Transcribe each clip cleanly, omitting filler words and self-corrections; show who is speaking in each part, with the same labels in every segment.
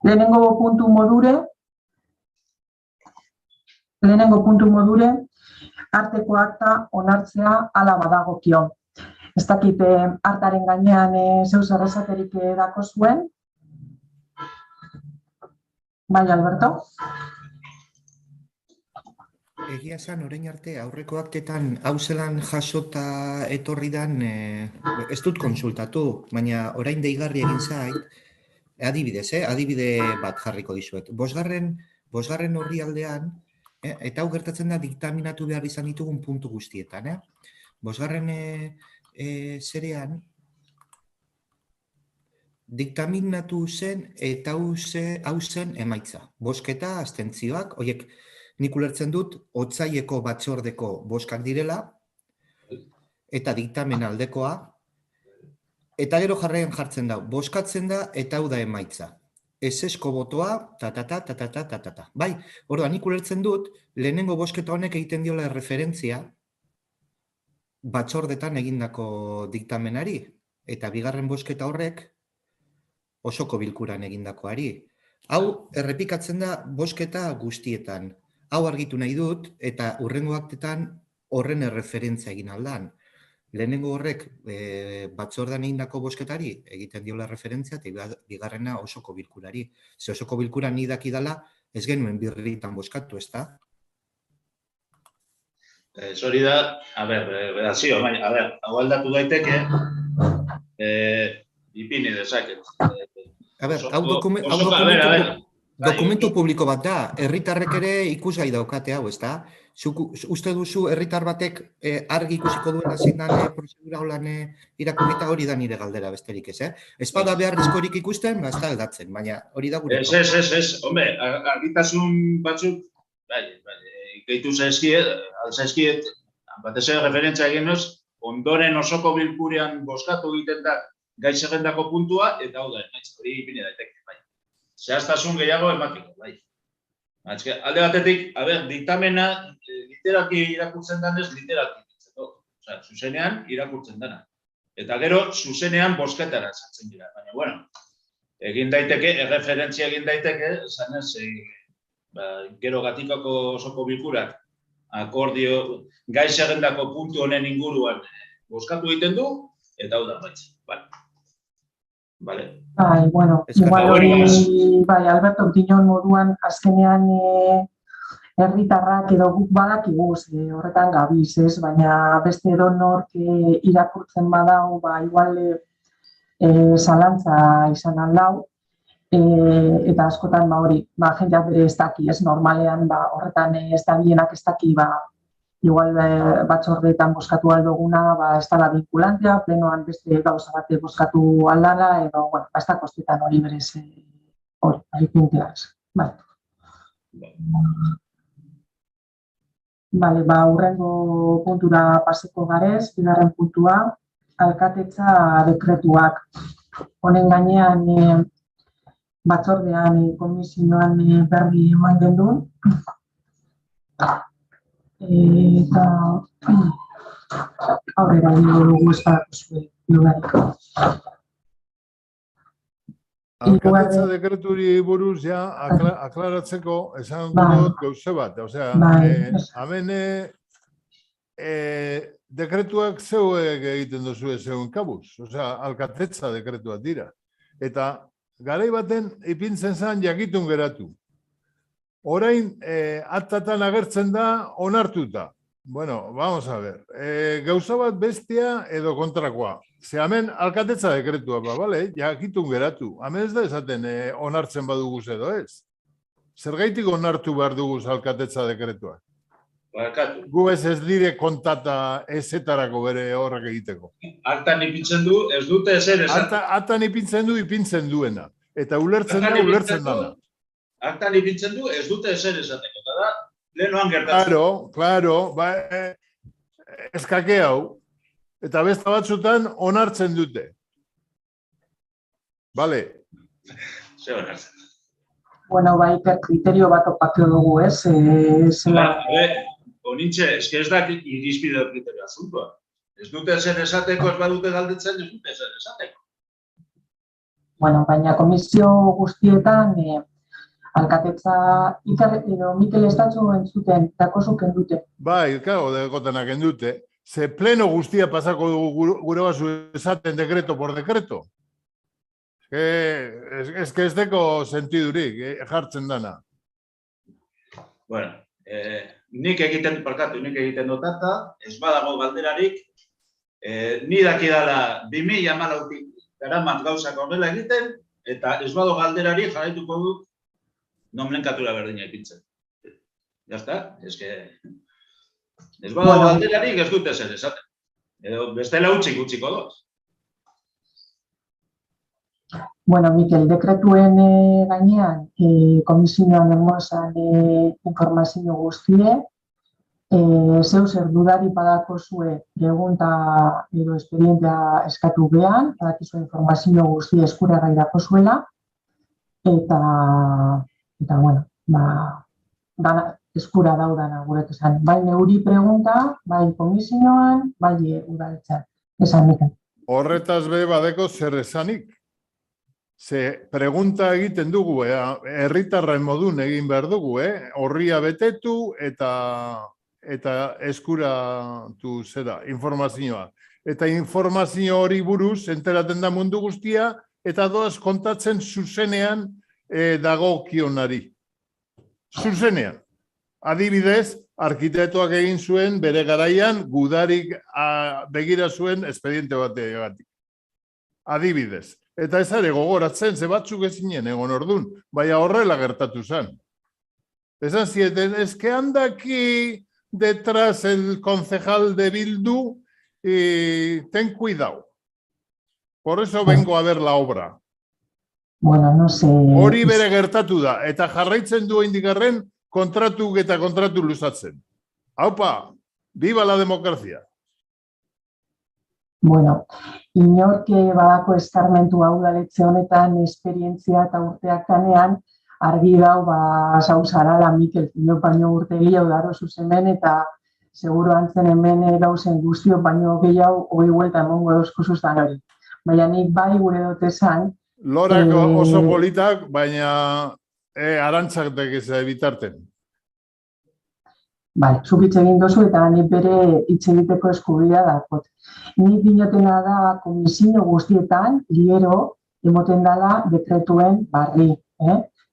Speaker 1: Lehenengo puntu modure, arteko akta onartzea hala badagokio. Ez dakit artaren gainean zeu zer esaterik dako zuen. Bai, Alberto?
Speaker 2: Egia esan, orain arte, aurreko aktetan hau zelan jasota etorri dan, ez dut konsultatu, baina orain deigarri egin zait, adibide bat jarriko dizuet. Bosgarren horri aldean, eta hau gertatzen da diktaminatu behar izan ditugun puntu guztietan. Bosgarren zerean, diktaminatu zen eta hau zen emaitza. Bosketa, abstentzioak, horiek nik ulertzen dut, otsaileko batzordeko boskak direla, eta diktamen aldekoa, eta gero jarraian jartzen da, boskatzen da eta hau da emaitza. Ezesko botoa, ta. Bai, orduan nik ulertzen dut, lehenengo bosketa honek egiten diola referentzia batzordetan egindako diktamenari, eta bigarren bosketa horrek osoko bilkuran egindakoari. Hau errepikatzen da bosketa guztietan. Hau argitu nahi dut, eta hurrengo aktetan horren erreferentzia egin aldan. Lehenengo horrek batzordean egindako bosketari egiten diola referentzia, eta bigarrena osoko bilkurari. Ze osoko bilkuran ni dakidala ez genuen birritan boskatu, ez da?
Speaker 3: Hori da, redazio, hau aldatu daiteke, ipini dezaket.
Speaker 2: Hau dokumentu publiko bat da, herritarrek ere ikusgai daukate hau, ez da? Uste duzu herritar batek argi ikusiko duena zein dan prozedura holan irakurrita, hori da nire galdera besterik ez, Ez bada beharrezkorik ikusten, ez da aldatzen, baina hori da gure.
Speaker 3: Ez, hombre, argitasun batzuk, gehitu zaizkiet, batez ere referentzia egin nuz, ondoren osoko bilkurean boskatu egiten da gai zerrendako puntua, eta hau da, hori ipini daiteke, bai. Zehaztasun gehiago ematiko, bai. Alde batetik, diktamena literalki irakurtzen danez, literalki ditzeko. Osea, zuzenean irakurtzen dana. Eta gero, zuzenean bosketara sartzen dira. Baina, bueno, egin daiteke, erreferentzia egin daiteke, zanez, gero gatikako osoko bilkurak, akordio, gai zerrendako puntu honen inguruan boskatu egiten du, eta hau da, Vale.
Speaker 1: Bai, bueno, igual hori, Alberto, dinon moduan, azkenean herritarrak edo guk badakigu, horretan gabiz, ez? Baina beste edonork irakurtzen badau, igual zalantza izan aldau, eta askotan hori, jendeak bere ez daki, ez? Normalean, horretan ez da bienak ez daki, igual batzordeetan boskatu aldoguna, ez dala vinkulantea, plenoan beste gauza bate boskatu aldala, edo, bueno, ez da kostetan hori berez, hori, pintea ez. Bale, hurrengo puntura paseko garez, bigarren puntua, alkatetza dekretuak. Honen gainean, batzordean, komisioan berri eman gendun, eta aurrera dugu espadako zuen lugarik.
Speaker 4: Alkatetza dekreturi buruz aklaratzeko esan dut gauze bat. Osea, hemen dekretuak zeuek egiten duzu zeuen kabuz. Osea, alkatetza dekretuak dira. Eta garai baten ipintzen zen jakitun geratu. Orain, aktatan agertzen da onartuta. Bueno, vamos a ver. Gauza bat bestia edo kontrakoa. Ze hemen alkatetza dekretua, bale? Jakitun geratu. Hemen ez da esaten onartzen baduguz edo ez. Zergaitik onartu behar duguz alkatetza dekretua? Gu ez dire kontata ezetarako bere horrek egiteko.
Speaker 3: Aktan ipintzen du, ez dute ezer esaten.
Speaker 4: Aktan ipintzen duena. Eta ulertzen dana.
Speaker 3: Aktan ipintzen du, ez dute ezer esateko, eta da, lehenoan gertatzen.
Speaker 4: Claro, eskake hau, eta beste batzutan onartzen dute. Bale?
Speaker 3: Ze onartzen.
Speaker 1: Bueno, kriterio bat opakio dugu, ez?
Speaker 3: Onintxe, ez da irizpide kriterio asuntoa. Ez dute ezer esateko, ez badute galdetzen, ez dute ezer esateko.
Speaker 1: Bueno, baina komisio guztietan alkatetza Mikel Estatxo entzuten, dakosuk endute.
Speaker 4: Bai, claro, dekotenak endute. Ze pleno guztia pasako dugu gure basu esaten dekreto por dekreto. Ez que ez deko sentidurik, jartzen dana.
Speaker 3: Bueno, nik egiten dut eta ez badago galderarik, ni dakidala 2014tik garamat gauzak horrela egiten, eta ez badago galderarik jarraituko dut nomenklatura berdina ipintzen. Jazta, ez badago galderarik ez dute zer esaten. Edo bestela utziko dut.
Speaker 1: Bueno, Mikel, dekretuen gainean, komisioan emozan informazio guztie, zeu zer dudari padako zue pregunta edo esperientea eskatu behan, badakizu informazio guztie eskuragai dako zuela, eta bueno, eskura daudana guretu zen. Bai neuri pregunta, bai komisioan, bai udaltzan. Esan, Mikel.
Speaker 4: Horretaz be badeko zer esanik. Ze pregunta egiten dugu, herritarren modun egin behar dugu, horria betetu eta eskuratu zera, informazioa. Eta informazio hori buruz enteraten da mundu guztia, eta doaz kontatzen zuzenean dago kionari. Zuzenean. Adibidez, arkitektoak egin zuen bere garaian gudarik begira zuen espediente bategatik. Adibidez. Eta ez ere gogoratzen, ze batzuk ezinen egon ordun, baina horrela gertatu zen. Esan zieten, es que anda aquí detrás el concejal de Bildu y ten cuidado. Por eso vengo a ver la obra.
Speaker 1: Bueno, no sé...
Speaker 4: Hori bere gertatu da, eta jarraitzen du indikarren kontratu luzatzen. Haupa, viva la democracia!
Speaker 1: Bueno, inork badako eskarmentu hau daletze honetan esperientzia eta urteak kanean, argi dau, zauzarala Mikel, inor baino urte gehiago daro zuzemen, eta seguro antzen hemen gauzen guztio baino gehiago hoi huelta emongo dozko zuztan hori. Baina nik bai gure dut esan...
Speaker 4: Lorak oso politak, baina arantzak dekiz bitarten.
Speaker 1: Bai, zuk hitz egin dozu eta nik bere hitz egiteko eskubidea dakot. Nik dinotena da komisio guztietan, hilero emoten dela dekretuen barri.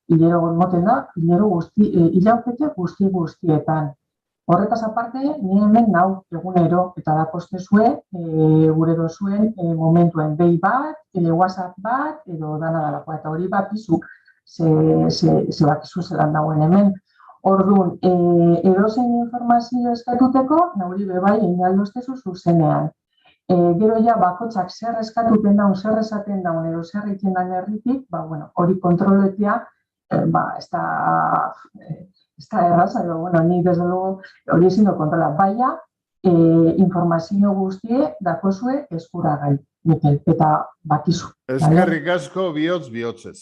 Speaker 1: Hilero emoten da, hilaukete guztietan. Horretaz aparte, ni hemen nau egunero eta dakostezue gure dozuen momentuen behi bat, WhatsApp bat, edo dana dalakoa. Eta hori bakizu, ze bakizu zelan dagoen hemen. Orduan, edozein informazio eskatuteko, nauri bebai inaldoztezu zuzenean. Gero ja, bakotxak zer eskatuten daun, zer esaten daun, edo zer egiten daun herritik, hori kontroletia, ez da erraza, edo, ni desde luego hori ezin du kontrola. Baina, informazio guztie dakozue eskuragai, Mikel, eta bakizu.
Speaker 4: Eskerrik asko bihotzez.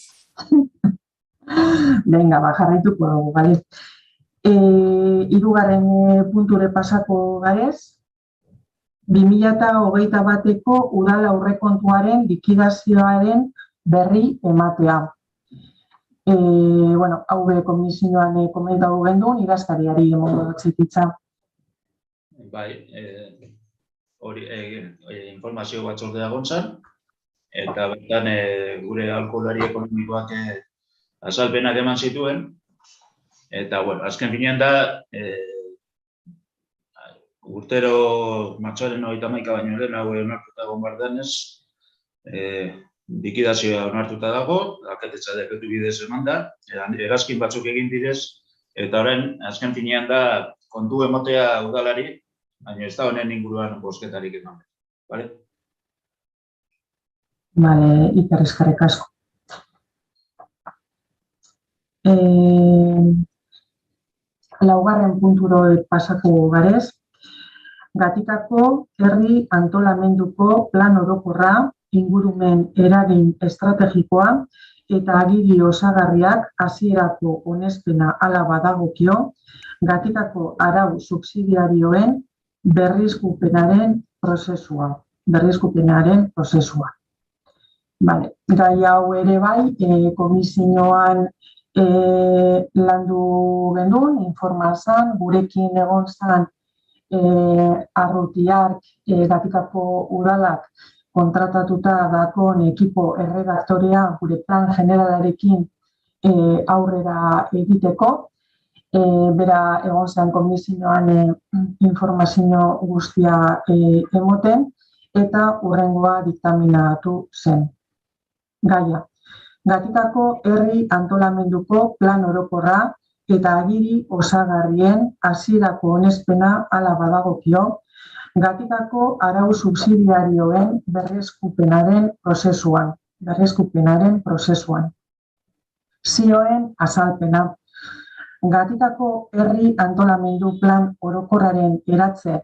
Speaker 1: Venga, jarraituko dugu, bale. Hirugarren punture pasako garez, 2021ko udal aurrekontuaren likidazioaren berri ematea. Hau komisioan komentatu gendun, idazkariari emongo dutxititza.
Speaker 3: Bai, hori informazio batzordea gontzan, eta bertan gure aholkulari ekonomikoak azalpenak eman zituen, eta, azken finean da, urtero martxoaren 31 baino lehen hau onartuta egon behar denez, likidazioa onartuta dago, alkatetza dekretu bidez eman da, erazkin batzuk egin direz, eta orain, azken finean da, kontu emotea udalari, baina ez da honen inguruan bozketarik eman. Bale?
Speaker 1: Bale, eskerrik asko. Laugarren punturo pasako garez, Gatikako herri antolamenduko plan orokorra, ingurumen eragin estrategikoa eta agiri osagarriak hasierako onespena hala badagokio, Gatikako arau subsidiarioen berrizkupenaren prozesua. Gai hau ere bai, komisioan landu gendun, informazan, gurekin egon zan Arrutiark, Gatikako udalak kontratatuta dakon ekipo erredaktorea gure plan generalarekin aurrera egiteko. Bera egon zen komisioan informazio guztia emoten eta hurrengoa diktaminatu zen. Gaia, Gatikako herri antolamenduko plan orokorra eta agiri osagarrien hasierako onespena hala badagokio, Gatikako arau subsidiarioen berreskupenaren prozesuan. Zioen azalpena. Gatikako herri antolamendu plan orokorraren eratze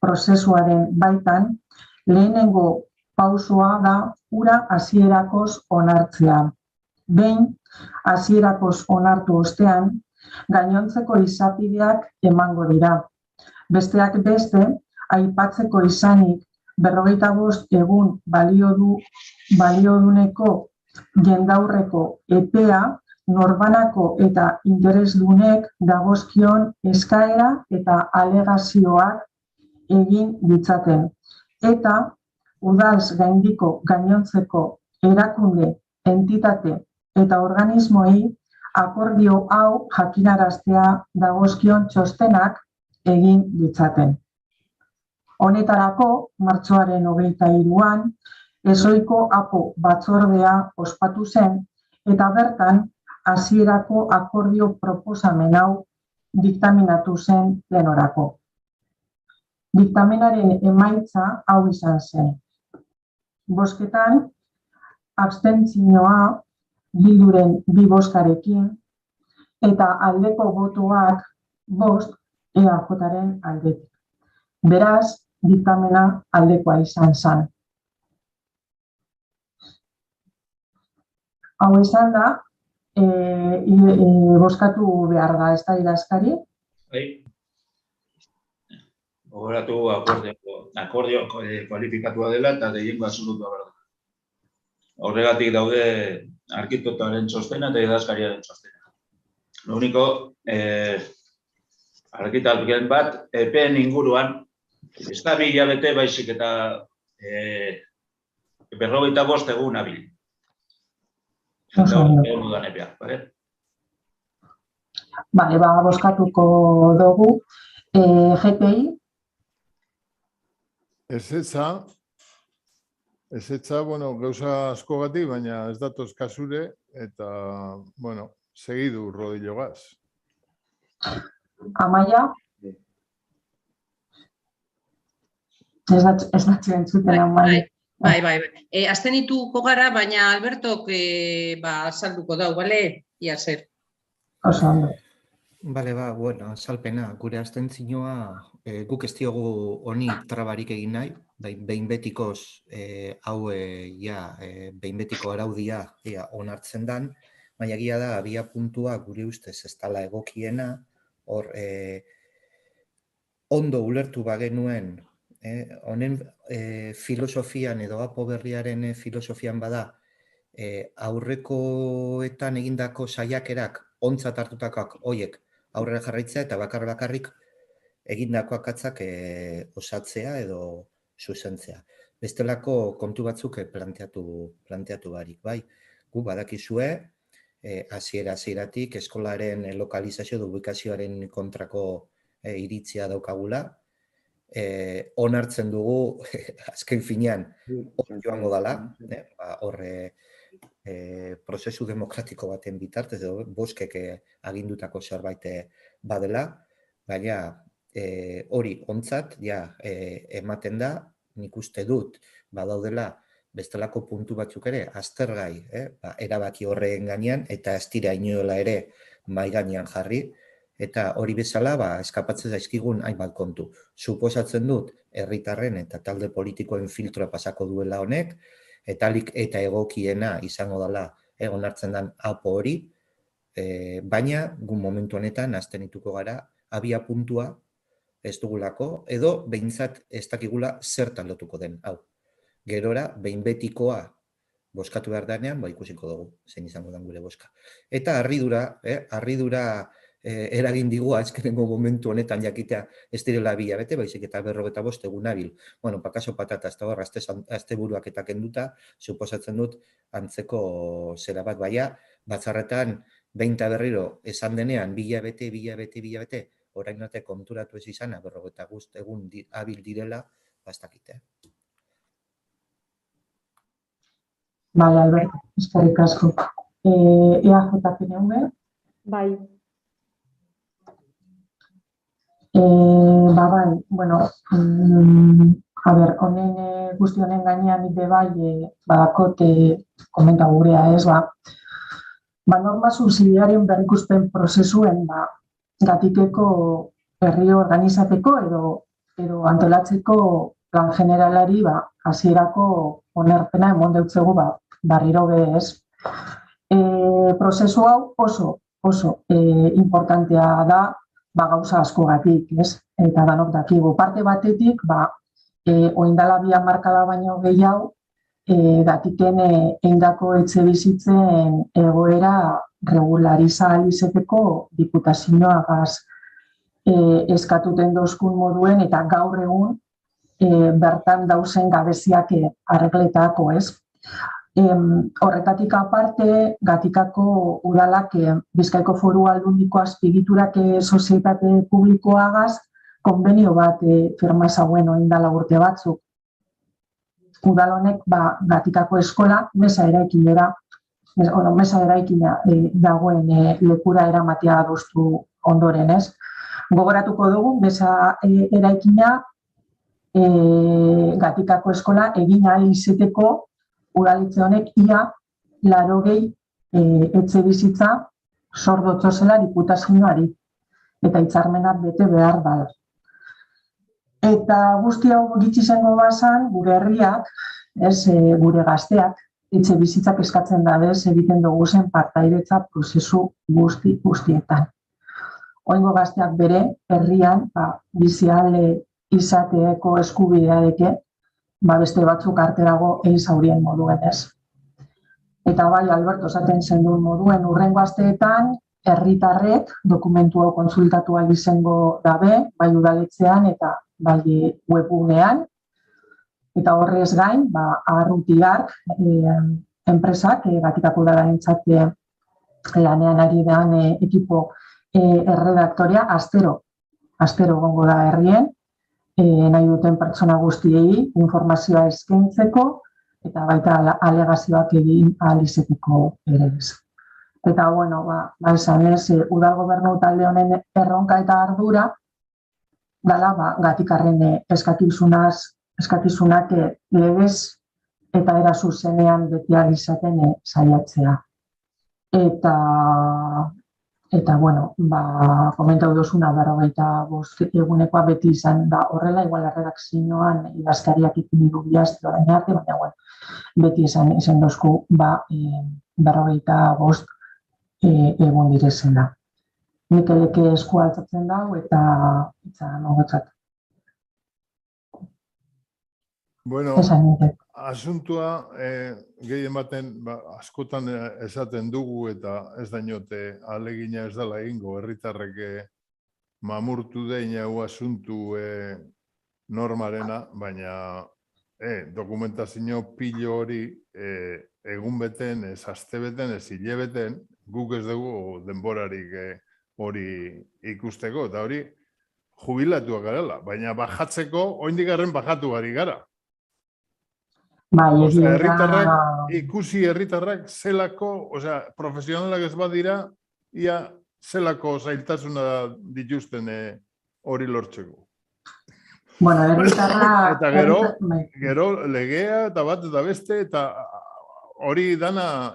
Speaker 1: prozesuaren baitan, lehenengo pausoa da hura hasierakoz onartzea. Behin, hasierakoz onartu ostean, gainontzeko izapideak emango dira. Besteak beste, aipatzeko izanik 45 egun balioduneko jendaurreko epea norbanako eta interesdunek dagozkion eskaera eta alegazioak egin ditzaten. Eta udalz gaindiko gainontzeko erakunde, entitate eta organismoei akordio hau jakinaraztea dagozkion txostenak egin ditzaten. Honetarako, martxoaren 23an, ezoiko apo batzordea ospatu zen eta bertan hasierako akordio proposamen hau diktaminatu zen plenorako. Diktamenaren emaitza hau izan zen. Bozketan, abstentzioa Bilduren 2 bozkarekin eta aldeko botoak 5 EAJaren aldetik. Beraz, diktamena aldekoa izan zen. Hau izan da, bozkatu behar da, ez da idazkari?
Speaker 3: Gogoratu akordio kualifikatua dela eta gehiengo absolutua behar da. Horregatik daude arkitektaren txostena eta idazkariaren txostena. Lo único, arkitektoren bat, epeen inguruan, ez da 2 hilabete baizik eta 45 egun abil.
Speaker 1: Bozkatuko dugu. GPI?
Speaker 4: Ezetza, gauza askogatik, baina ez datoz kasure, eta, segidu rodillo gaz.
Speaker 1: Amaia? Ez datzu entzuten Amaia.
Speaker 5: Bai. Abstenituko gara, baina Albertok azalduko dau, bale? Ia zer.
Speaker 1: Oso ondo.
Speaker 2: Bale, azalpena, gure abstentzioa guk ez diogu honi trabarik egin nahi, behin betikoz hau behin betiko araudia onartzen dan, baina egia da abia puntua gure ustez ez dela egokiena, hor ondo ulertu bagenuen honen filosofian edo apo berriaren filosofian bada aurrekoetan egindako saiakerak ontzat hartutakoak hoiek aurrera jarraitzea eta bakarrik egindako akatzak osatzea edo zuzentzea. Bestelako kontu batzuk planteatu barik, bai. Gu badakizue, hasieratik eskolaren lokalizazio edo ubikazioaren kontrako iritzia daukagula, onartzen dugu azken finean joango dela, horre prozesu demokratiko baten bitartez edo boskek agindutako zerbait badela, baina hori ontzat ematen da, nik uste dut badaudela bestelako puntu batzuk ere aztergai erabaki horren gainean eta ez dira inola ere mahai gainean jarri. Eta hori bezala, eskapatzen zaizkigun hainbat kontu. Suposatzen dut, herritarren eta talde politikoen filtroa pasako duela honek, eta egokiena izango dela onartzen den apo hori, baina gu momentu honetan abstenituko gara abia puntua ez dugulako, edo behintzat ez dakigula zertan lotuko den. Hau, gerora, behin betikoa Boskatu behar denean, ikusiko dugu, zein izango den gure boska. Eta harridura eragin digu azkenengo momentu honetan jakitea ez direla 2 hilabete, baizik eta 45 egun nabil. Bueno, pakaso patata, ez da hor, asteburuak eta kenduta, suposatzen dut antzeko zera bat, baina batzarretan behin eta berriro esan denean 2 hilabete, orain arte konturatu ez izana 45 egun habil direla, ez dakite.
Speaker 1: Bale, Alberto, eskerrik asko. EAJ-PNV?
Speaker 6: Bai.
Speaker 1: Bai, bueno, a ber, guzti honen gainean ite bai, badakot komenta gurea ez, norma subsidiarien berrikuspen prozesuen, gatikeko herri organizateko edo antolatzeko plan generalari, hasierako onerpena emon deutzegu, barriro ez. Prozesu hau oso importantea da, gauza askogatik, ez? Eta danok dakigu. Parte batetik, oindala 2 hamarkada baino gehiago, gatiken eindako etxe bizitzen egoera regulariza alizeteko diputazioagaz eskatuten dozkun moduen, eta gaur egun bertan dauzen gabeziak arregletako, ez? Horretatik aparte, Gatikako udalak Bizkaiko Foru Aldundiko azpigiturak sozietate publikoagaz konbenio bat firma zauen oindala urte batzuk. Udal honek Gatikako eskola mesa eraikina dagoen lekura eramatea adostu ondoren, ez? Gogoratuko dugu, mesa eraikina Gatikako eskola egin ahal izeteko udalitze honek ia 80 etxe bizitza sordotzo zela diputazioari eta hitzarmena bete behar da. Eta guzti hau gitzi zengo bazan, gure herriak, gure gazteak, etxe bizitzak eskatzen dabez egiten dugu zen partaidetza prozesu guztietan. Oingo gazteak bere herrian bizi ahal izateko eskubidea deke, beste batzuk arterago zaurien moduen ez. Eta bai, Alberto, esaten zenduen moduen urrengo asteetan, herritarrek dokumentu hau konsultatu ahal izango dabe, bai udaletzean eta bai webgunean. Eta horrez gain, arrutiak, enpresak, Gatikako udalarentzat lanean ari den ekipo erredaktorea, astero gongo da herrien, nahi duten pertsona guztiei informazioa eskaintzeko eta baita alegazioak egin ahal izeteko ere ez. Eta, bueno, esan ez, udal gobernu talde honen erronka eta ardura dala Gatikarren eskakizunak legez eta era zuzenean beti ahal izaten saiatzea. Eta, bueno, komentau dozuna 45 egunekoa beti izan da horrela, igual erredakzioan idazkariak ipini du bihazte orain arte, baina, bueno, beti izan dozku 45 egun direzela. Nik eleke eskua altzatzen dago eta itzan ogotzat.
Speaker 4: Bueno, asuntua gehien baten askotan esaten dugu eta ez dainote alegina ez dela egingo herritarrek mamurtu dein hau asuntu normarena, baina dokumentazio pilo hori egun beten, ez aste beten, ez hile beten, guk ez dugu denborarik hori ikusteko, eta hori jubilatuak garela, baina bajatzeko oindikarren bajatu gari gara. Ikusi herritarrak zelako, profesionalak ez badira, ia zelako zailtasuna dituzten hori lortzeko.
Speaker 1: Bueno, herritarra...
Speaker 4: Eta gero legea eta bat eta beste, eta hori dana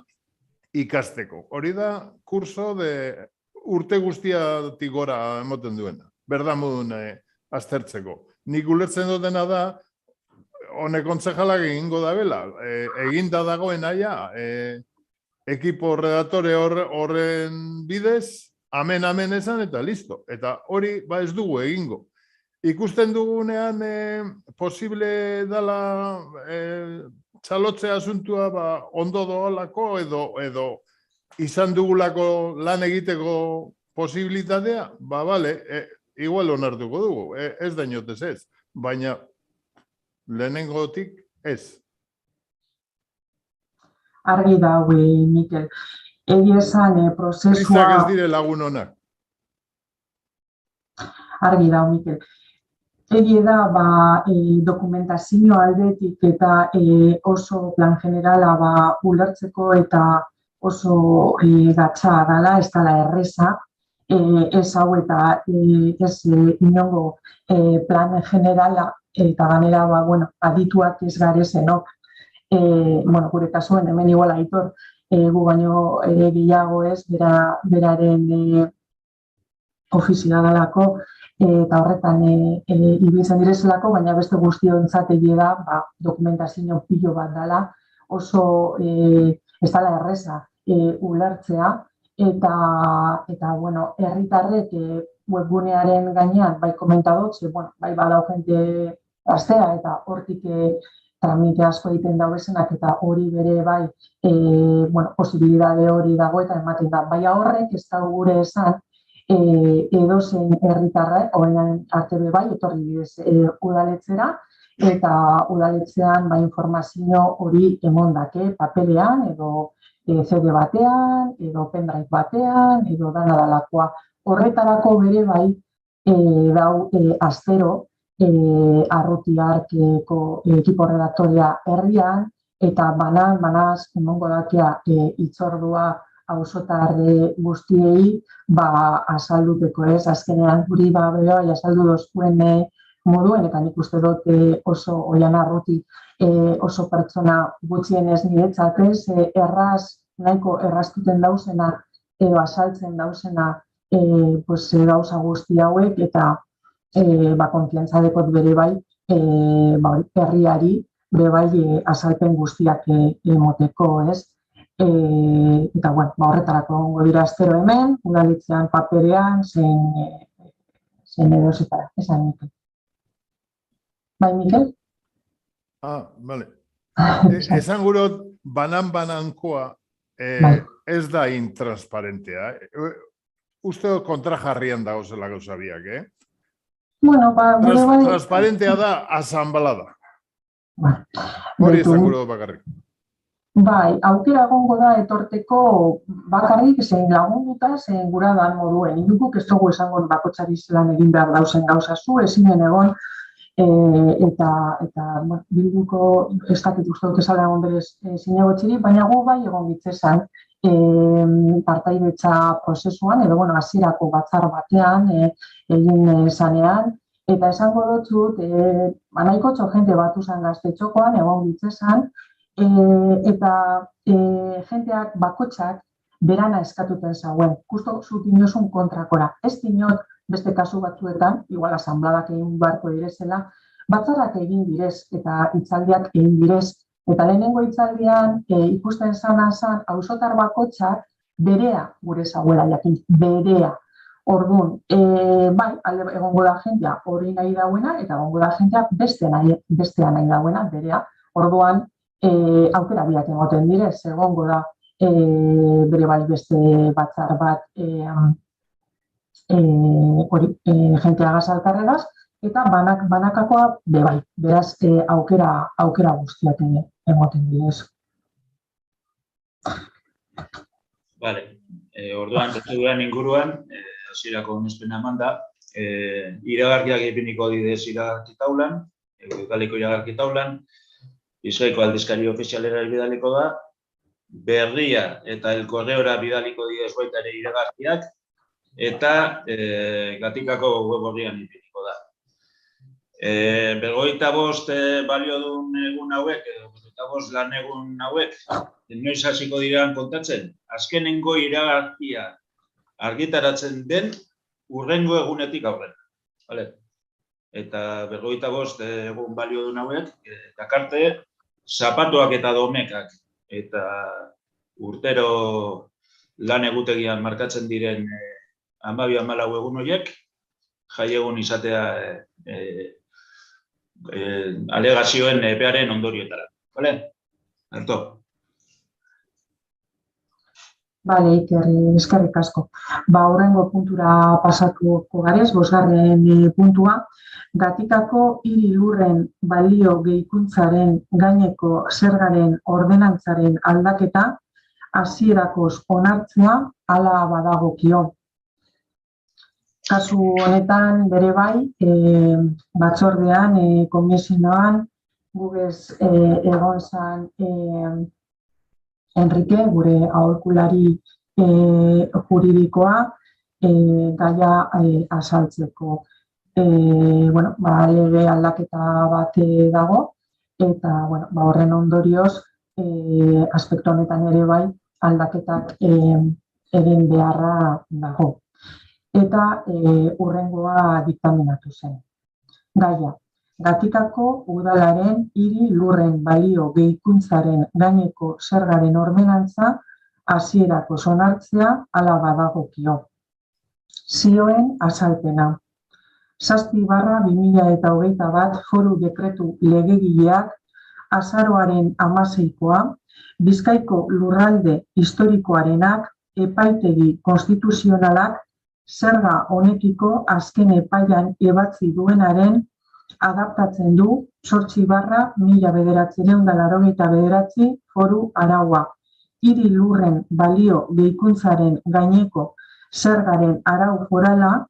Speaker 4: ikasteko. Hori da kurso de urte guztiatik gora emoten duena. Berdamudun aztertzeko. Nik ulertzen dutena da, honek kontzejalak egingo da bela, eginda dagoen aia, ekipo redaktore horren bidez, amen esan eta listo. Eta hori ez dugu egingo. Ikusten dugunean posible dela txalotze asuntua ondo doalako edo izan dugulako lan egiteko posibilitatea, bale, igual onartuko dugu, ez da inotez ez, baina lehenengotik ez.
Speaker 1: Argi da, Mikel. Egia esan, prozesua...
Speaker 4: Prizak ez dire lagun honak.
Speaker 1: Argi da, Mikel. Egia da, dokumentazio aldetik eta oso plan generala ulertzeko eta oso gatsa dela, ez dela erreza, ez hau eta ez inongo plan generala eta ganera, adituak ez garezenok. Gure kasuen, hemen igual Aitor, gu baino gehiago ez, beraren ofizioa dalako, eta horretan ibiltzen direzelako, baina beste guztiontzat egia da, dokumentazio pilo bat dela, oso ez dela erreza ulertzea, eta herritarrek webgunearen gainean, bai komentadot, bai badau jente gaztea, eta hortik tramite asko egiten daudezenak, eta hori bere bai, posibilidade hori dago eta ematen da. Baina horrek ez da gure esan, edozein herritarra, orain arte bai, etorri bidez udaletzera, eta udaletzean informazio hori emondake, papelean, edo CD batean, edo pendrive batean, edo dana dalakoa. Horretarako bere bai, dau astero, arrutiarkeko ekipo redaktorea herrian, eta banaz, emongo dakea itzordua auzotarre guztiei azalduteko ez, azkenean guri bai azaldu dozkuen moduen, eta nik uste dut oso oian arruti oso pertsona gutxienez niretzat ez, nahiko erraztuten dauzena, edo azaltzen dauzena gauza guzti hauek, eta konfiantza dekot bere bai, herriari bere bai azalpen guztiak emoteko, ez? Eta, horretarako gongo dira astero hemen, udaletzean paperean, zein edozetara, esan Mikel. Bai, Mikel?
Speaker 4: Bale. Esan gurot, banankoa ez da intransparentea. Uste kontra jarrian dago zela gauza biak, transparentea da asanbalada. Hori esan gurot bakarrik.
Speaker 1: Bai, aukera egongo da etorteko bakarrik zein lagunduta, zein gura dan moduen. Inukuk ez dugu esango bakotxari zelan egin behar dauzen gauza zu, ezinen egon, eta bilduko ez dakit uste dut esala egon berez zinegotxiri, baina gu bai egon bitzezan partaidetza prozesuan, edo hasierako batzar batean egin zanean, eta esango dut, nahiko jente batu zan gaztetxokoan, egon bitzezan, eta jenteak bakotxak berana eskatuten zauen, justo zut inosun kontrakora. Ez dinot beste kasu batzuetan, igual asanbladak egin beharko direzela, batzarrak egin direz eta hitzaldiak egin direz. Eta lehenengo hitzaldian ikusten zan auzotar bakotxak berea gure zauela jakin, berea. Orduan, bai, egongo da jentea hori nahi dauena, eta egongo da jentea bestea nahi dauena, berea. Orduan, aukera biak egoten direz, egongo da bere bai beste batzar bat jentea gazalkarregaz, eta banakakoa bai, beraz aukera guztiak egoten direz.
Speaker 3: Vale, orduan, testuduan inguruan, hasierako onespena eman da, iragarkiak ipiniko didez iragarki taulan, euskaliko iragarki taulan, Bizkaiko aldizkari ofizialera bidaliko da, Berria eta El Correora bidaliko didez baita ere iragarkiak, eta Gatikako web orrian ipiniko da. 25 balio duen egun hauek, edo 25 lan egun hauek, noiz hasiko diran kontatzen, azkenengo iragarkia argitaratzen den hurrengo egunetik aurrera. Vale? Eta 25 egun balio duen hauek, dakarte, zapatuak eta domekak eta urtero lan egutegian markatzen diren 12-14 egun horiek, jai egun izatea alegazioen epearen ondorioetara. Vale? Alto.
Speaker 1: Bale, Iker, eskerrik asko. Hurrengo puntura pasatuko garez, 5. puntua. Gatikako hiri lurren balio gehikuntzaren gaineko zergaren ordenantzaren aldaketa hasierakoz onartzea hala badagokio. Kasu honetan bere bai, batzordean, komisioan, gugez egon zan Enrique, gure aholkulari juridikoa, gaia azaltzeko. Lege aldaketa bat dago, eta horren ondorioz, aspektu honetan ere bai, aldaketak egin beharra dago. Eta hurrengoa diktaminatu zen. Gaia, Gatikako udalaren hiri lurren balio gehikuntzaren gaineko zergaren ordenantza hasierako onartzea hala badagokio. Zioen azalpena. 7/2021 foru dekretu legegileak azaroaren 16koa Bizkaiko lurralde historikoarenak epaitegi konstituzionalak zerga honekiko azken epaian ebatzi duenaren adaptatzen du 8/1989 foru araua. Hiri lurren balio gehikuntzaren gaineko zergaren arau forala,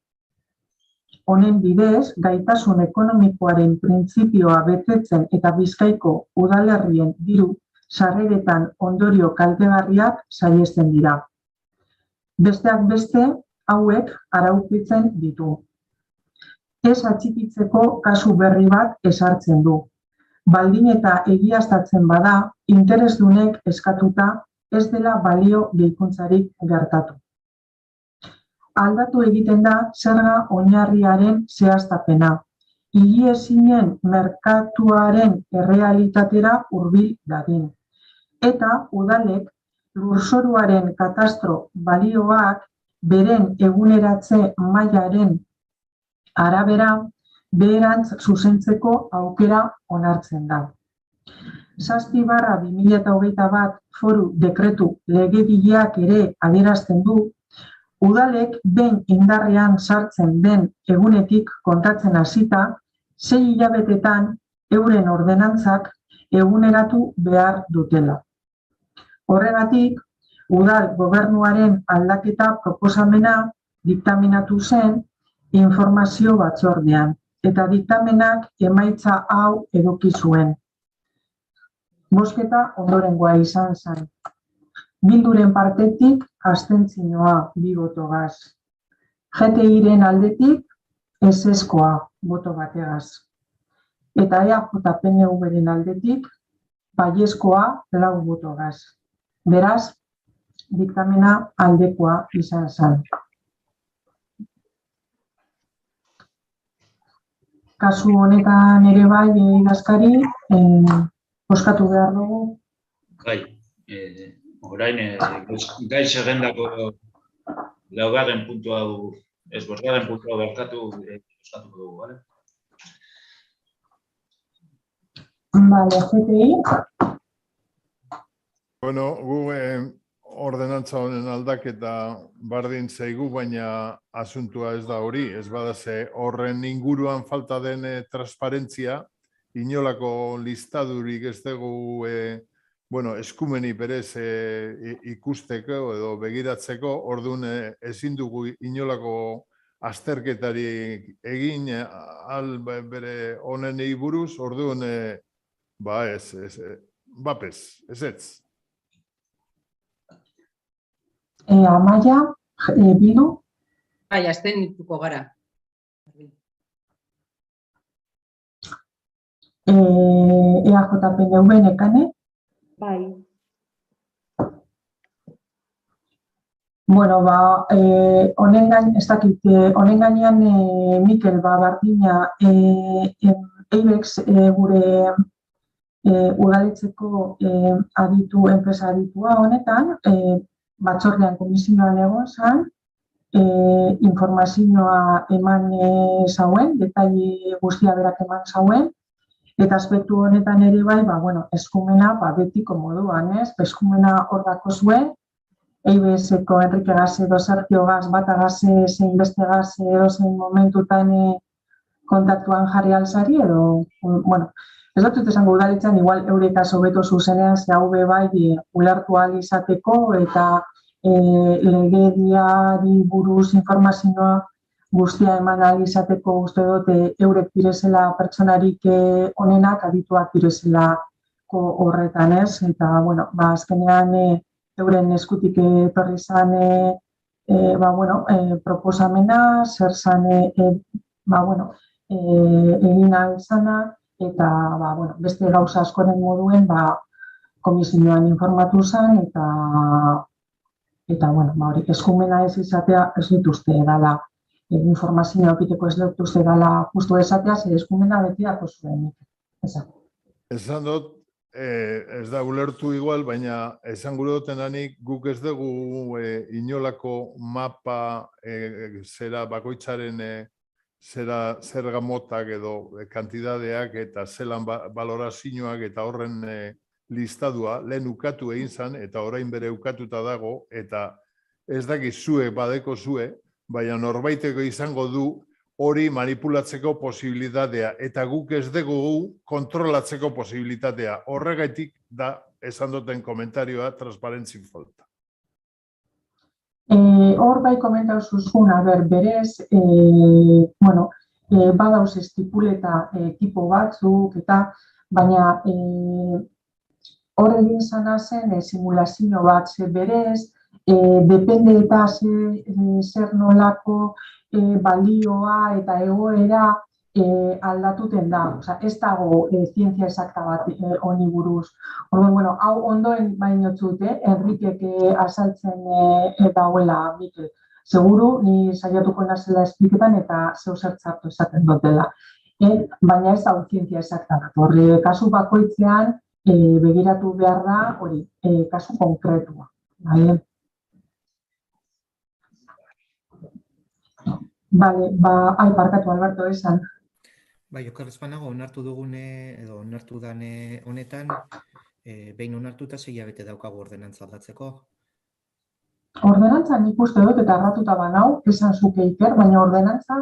Speaker 1: honen bidez, gaitasun ekonomikoaren printzipioa betetzen eta Bizkaiko udalerrien diru sarreretan ondorio kaltegarriak saihesten dira. Besteak beste, hauek arautzen ditu. Ez atxikitzeko kasu berri bat ezartzen du. Baldin eta egiaztatzen bada, interesdunek eskatuta ez dela balio gehikuntzarik gertatu. Aldatu egiten da zerga oinarriaren zehaztapena. Higiezinen merkatuaren errealitatera hurbil dadin. Eta udalek lurzoruaren katastro balioak beren eguneratze mailaren arabera beherantz zuzentzeko aukera onartzen da. 7/2021 foru dekretu legegileak ere adierazten du, udalek behin indarrean sartzen den egunetik kontatzen hasita, 6 hilabetetan euren ordenantzak eguneratu behar dutela. Horregatik, udal gobernuaren aldaketa proposamena diktaminatu zen informazio batzordean, eta diktamenak emaitza hau eduki zuen. Bozketa ondorengoa izan zen. Bilduren partetik abstentzioa 2 botogaz. GTIren aldetik ezezkoa boto bategaz. Eta EAJ-PNV-ren aldetik baiezkoa 4 botogaz. Beraz, diktamena aldekoa izan zen. Kasu honetan ere bai idazkari, bozkatu behar dugu.
Speaker 3: Bai, orain, gai zerrendako 4. puntua dugu, ez 5. puntua bozkatuko dugu, bale?
Speaker 1: Bale, GTI.
Speaker 4: Bueno, gu ordenantza honen aldaketa bardin zaigu, baina asuntua ez da hori. Ez badaze horren inguruan falta den transparentzia, inolako listadurik ez dugu eskumeni berez ikusteko edo begiratzeko, orduan ezin dugu inolako azterketari egin bere honenei buruz, orduan ez.
Speaker 1: Amaia, Bildu.
Speaker 5: Bai, abstenituko gara.
Speaker 1: EAJ-PNV Nekane.
Speaker 6: Bai.
Speaker 1: Bueno, honen gainean Mikel Bardina EIBEX gure udaletxeko enpresa aditua honetan, batzordean komisioan egon zen, informazioa eman zauen, detaile guztia berak eman zauen, Eta aspektu honetan ere bai, eskumena betiko moduan, ez? Eskumena hor dako zuen, EIBS-eko Enrique Gase edo Sergio Gas, bata Gase, zein beste Gase edo zein momentutan kontaktuan jarri alzari, edo, ez dut esango udaletzen, igual eurekaz hobeto zuzenean, ze hau bai ulertu ahal izateko, eta legediari buruz informazioa guztia eman ahal izateko uste dut eurek direzela pertsonarik onenak, adituak direzela horretan, ez? Eta, azkenean euren eskutik etorri zan proposamena, zer zan egin ahal izana, eta beste gauza askoren moduen komisioan informatu zen, eta hori, eskumena ez izatea ez dituzte edala, informazioa okiteko ez dituzte edala justu esatea, zer eskumena betiako zuen.
Speaker 4: Esan dut, ez da ulertu igual, baina esan gure duten anik guk ez dugu inolako mapa zera bakoitzaren zerga motak edo kantidadeak eta zelan balorazioak eta horren listadua lehen ukatu egin zen eta orain bere ukatuta dago eta ez dakizue badeko zue, baina norbaiteko izango du hori manipulatzeko posibilitatea eta guk ez dugu kontrolatzeko posibilitatea. Horregatik da esan duten komentarioa transparentzi falta.
Speaker 1: Hor bai komentau zuzun, berez, badauz estipuleta tipo batzuk, eta baina hor egin zana zen simulazio bat berez, depende eta zer nolako balioa eta egoera aldatuten da. Ez dago zientzia esakta bat honi buruz. Hau ondoen baino txute, Enrikek azaltzen dauela, Mikel. Seguru, ni saiatuko nazela espliketan eta zeu zertzartu esaten dutela. Baina ez dago zientzia esakta bat. Horre, kasu bakoitzean begiratu behar da, hori, kasu konkretua. Bale, parkatu Alberto esan.
Speaker 2: Bai, okerrez banago, onartu dugune, edo onartu dane honetan, behin onartuta 6 hilabete daukagu ordenantza aldatzeko.
Speaker 1: Ordenantza nik uste dut eta arratuta banau, esan zuke Iker, baina ordenantza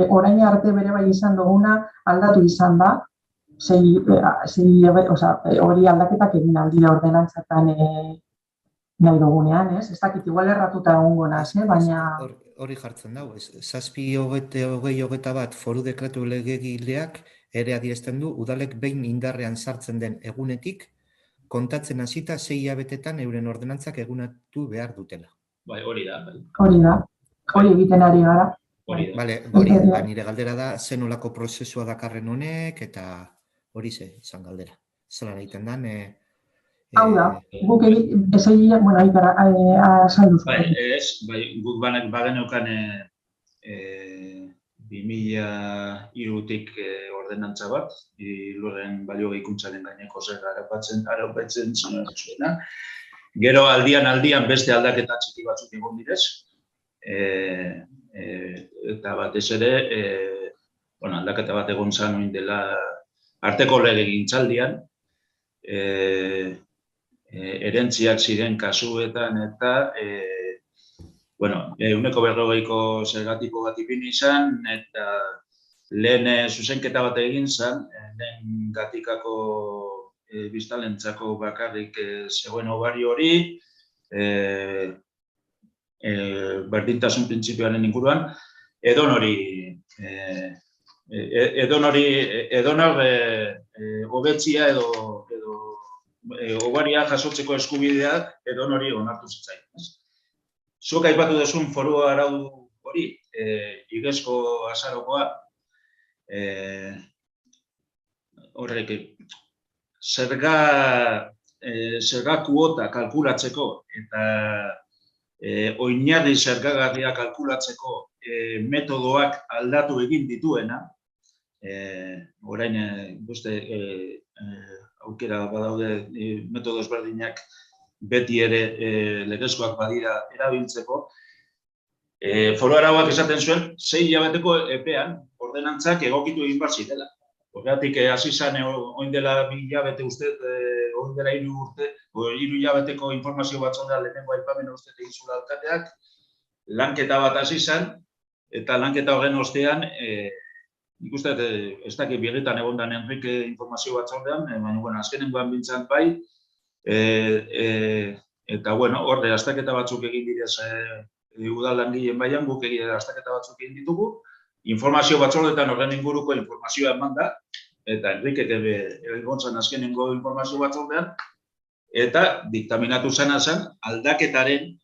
Speaker 1: orain arte bere bai izan duguna aldatu izan da, hori aldaketak egin aldira ordenantzatan nahi dugunean, ez? Ez dakit, igual erratuta egongo naz, baina...
Speaker 2: Hori jartzen dago, 7/2021 foru dekretu legegileak ere adierazten du udalek behin indarrean sartzen den egunetik kontatzen hasita 6 hilabetetan euren ordenantzak egunatu behar dutela.
Speaker 3: Bai, hori da.
Speaker 1: Hori egiten ari gara.
Speaker 2: Bale, nire galdera da zenolako prozesua dakarren honek eta hori izan galdera. Zelan egiten dan...
Speaker 1: Hau da, guk ezegiak, azaldu.
Speaker 3: Guk bageneukan 2003-tik ordenantza bat, lurren balio gehikuntzaren gaineko zerga arautzen zuena. Gero aldian beste aldaketa txiki batzuk egon direz, eta batez ere, aldaketa bat egon zan oin dela arteko legegintzaldian, erentziak ziren kasuetan eta 140ko zergatiko bat ipini izan eta lehen zuzenketa bat egin zen, lehen gatikako biztalentzako bakarrik zegoen hobari hori, berdintasun printzipioaren inguruan, edonor hobetzia edo hobaria jasotzeko eskubideak edonori onartu zitzaien. Zuk aipatu duzun foru arau hori, igezko azarokoa, horrek zerga kuota kalkulatzeko eta oinarri zergagarria kalkulatzeko metodoak aldatu egin dituena, orain aukera badaude metodo ezberdinak beti ere legezkoak badira erabiltzeko. Foru arauak esaten zuen, 6 hilabeteko epean ordenantzak egokitu egin behar zirela. Horregatik hasi zen oin dela 2 hilabete uste, oin dela 3 urte, 3 hilabeteko informazio batzordea lehenengo aipamena uste egin zuen alkateak, lanketa bat hasi zen, eta lanketa horren ostean, nik uste, ez dakit birritan egondan Enrique informazio batzordean, baina azkenengoan bintzan bai, eta hor azterketa batzuk egin direz udal langileen baian, guk azterketa batzuk egin ditugu, informazio batzordetan horren inguruko informazioa eman da, eta Enrique egon zen azkenengo informazio batzordean, eta diktaminatu zena zen aldaketaren,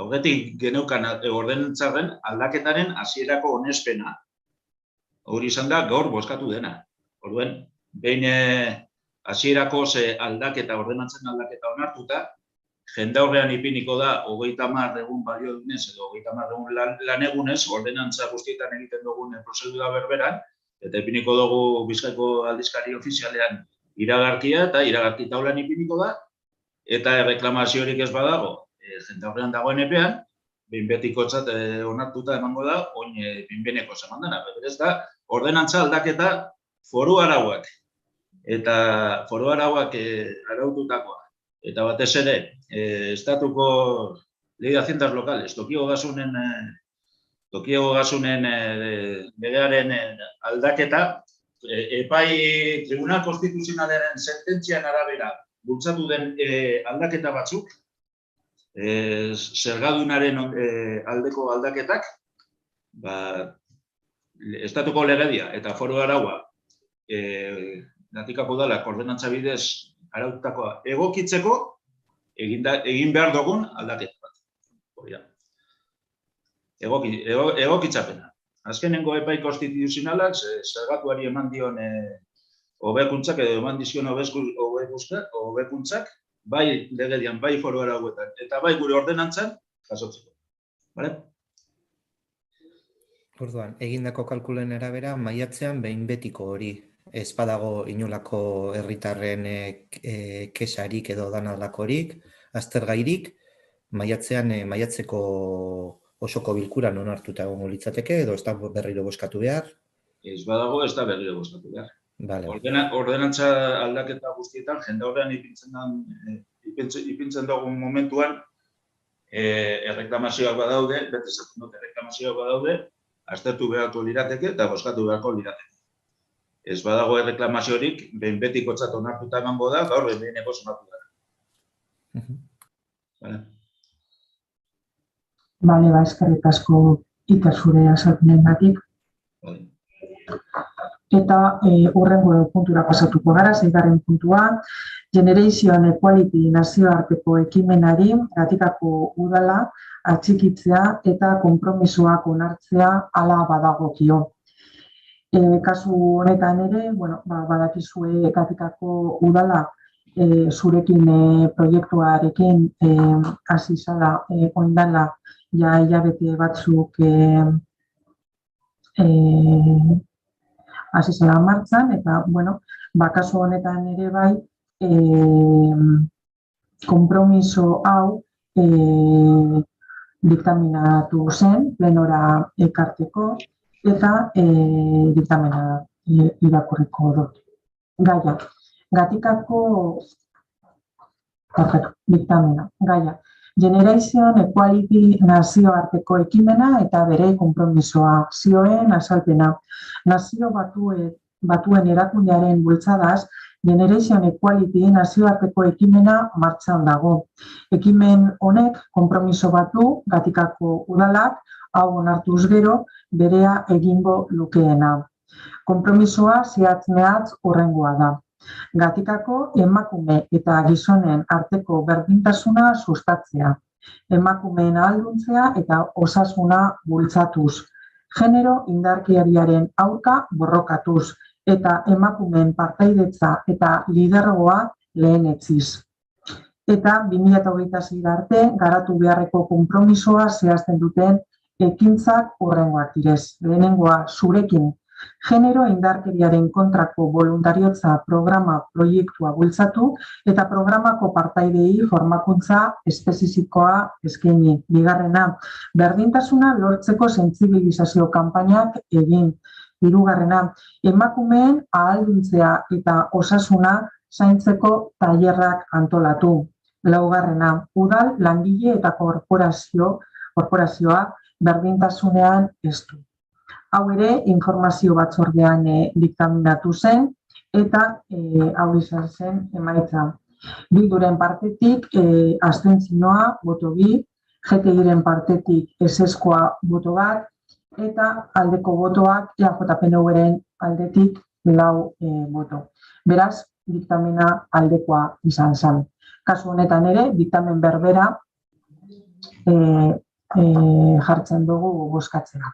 Speaker 3: aurretik geneukan ordenantzaren aldaketaren hasierako onespena. Hori izan da gaur bozkatu dena. Orduan, behin hasierako aldaketa, ordenantzen aldaketa onartuta, jendaurrean ipiniko da 30 egun balio dunez edo 30 egun lanegunez, ordenantza guztietan egiten dugun prozedura berberan, eta ipiniko dugu Bizkaiko aldizkari ofizialean iragarkia, eta iragarki taulan ipiniko da, eta erreklamaziorik ez badago, jendaurrean dagoen epean, behin betikotzat onartuta emango da, oin behinbeneko eman dena. Berez da, ordenantza aldaketa foru arauak, eta foru arauak araututakoa. Eta batez ere, estatuko ley de haciendas locales, Tokiego gasunen legearen aldaketa, epai Tribunal Konstituzionalaren sententzian arabera bultzatu den aldaketa batzuk, zergadunaren aldeko aldaketak, estatuko legedia eta foru araua Gatikako udalak ordenantza bidez arautakoa egokitzeko egin behar dugun aldaketa bat. Egokitzapena. Azkenengo epai konstituzionalak zergatuari eman dion hobekuntzak edo eman dizkion hobekuntzak bai legedian, bai foru arauetan, eta bai gure ordenantzan jasotzeko.
Speaker 2: Orduan, egindako kalkulen arabera, maiatzean behin betiko hori. Ez badago inolako herritarren kesarik edo danalakorik, aztergairik, maiatzeko osoko bilkuran onartuta egongo litzateke, edo ez da berriro bozkatu behar?
Speaker 3: Ez badago, ez da berriro bozkatu behar.
Speaker 2: Vale.
Speaker 3: Ordenantza aldaketa guztietan, jendaurrean ipintzen dugun momentuan, erreklamazioak badaude, bete zaten dut erreklamazioak badaude, aztertu beharko lirateke eta bozkatu beharko lirateke. Ez badago erreklamaziorik, behin betikotzat onartuta emango da, gaur behineko zonatu da.
Speaker 1: Bale, eskerrik asko Iker zure azalpenengatik. Eta hurrengo puntura pasatuko gara, 6. puntua, Generation Equality nazioarteko ekimenari Gatikako udala atxikitzea eta konpromisoak onartzea hala badagokio. Kasu honetan ere, badakizue Gatikako udala zurekin proiektuarekin hasi zala oindala ja hilabete batzuk hasi zela martxan, eta, kasu honetan ere bai, konpromiso hau diktaminatu zen, plenora ekarteko, eta diktamena irakurriko dut. Gaia, Gatikako diktamena, Gaia, Generation Equality nazioarteko ekimena eta bere konpromisoa, zioen azalpena. Nazio batuen erakundearen bultzadaz, Generation Equality nazioarteko ekimena martxan dago. Ekimen honek konpromiso batu Gatikako udalak hau onartuz gero berea egingo lukeena. Konpromisoa zehatz-mehatz hurrengoa da. Gatikako emakume eta gizonen arteko berdintasuna sustatzea, emakumeen ahalduntzea eta osasuna bultzatuz, genero indarkeriaren aurka borrokatuz eta emakumeen partaidetza eta lidergoa lehenetsiz. Eta 2026 arte garatu beharreko konpromisoa zehazten duten ekintzak hurrengoak direz. Lehenengoa zurekin genero indarkeriaren kontrako boluntariotza programa proiektua bultzatu eta programako partaidei formakuntza espezifikoa eskaini. Bigarrena, berdintasuna lortzeko sentsibilizazio kanpainak egin. Hirugarrena, emakumeen ahalduntzea eta osasuna zaintzeko tailerrak antolatu. Laugarrena, udal langile eta korporazioa berdintasunean estu. Hau ere, informazio batzordean diktaminatu zen eta hau izan zen emaitza. Bilduren partetik abstentzioa boto 2, GTIren partetik ezezkoa boto 1 eta aldeko botoak EAJ-PNV-ren aldetik 4 boto. Beraz, diktamena aldekoa izan zen. Kasu honetan ere, diktamen berbera jartzen dugu bozkatzera.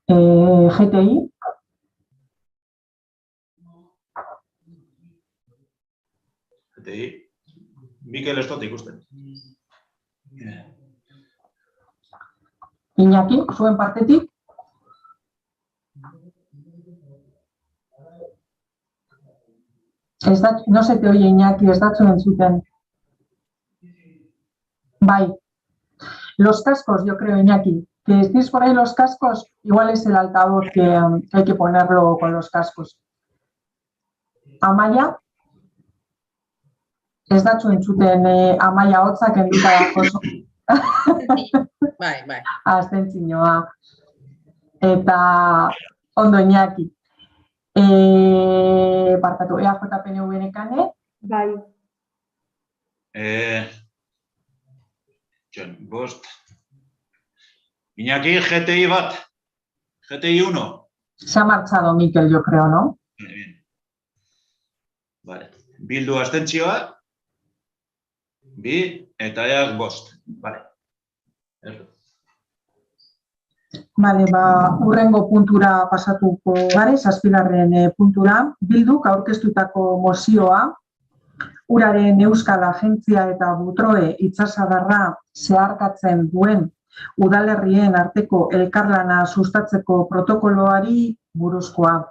Speaker 1: GTI.
Speaker 3: GTI. Mikel ez dut ikusten.
Speaker 1: Iñaki, zuen partetik. No se te oye, Iñaki, ez datzu entzuten. Bai. Los cascos, yo creo, Iñaki. Que estéis por ahí los cascos, igual es el altavoz que hay que ponerlo con los cascos. Amaia, ez datzu entzuten Amaia hotzak enduta oso.
Speaker 5: Bai.
Speaker 1: Abstentzioa. Eta ondo Iñaki. Barkatu, EAJ-PNV nekane?
Speaker 6: Bai.
Speaker 3: Jon, bost. Iñaki, GTI bat. GTI 1.
Speaker 1: Se ha marchado Mikel, yo creo, ¿no?
Speaker 3: Bien. Vale. Bildu abstentzioa. 2 eta EAJ bost. Vale.
Speaker 1: Vale, hurrengo puntura pasatuko gare, 7. puntura. Bilduk aurkeztutako mozioa, uraren Euskal Agentzia eta Butroe itsasadarra zeharkatzen duen udalerrien arteko elkarlana sustatzeko protokoloari buruzkoa.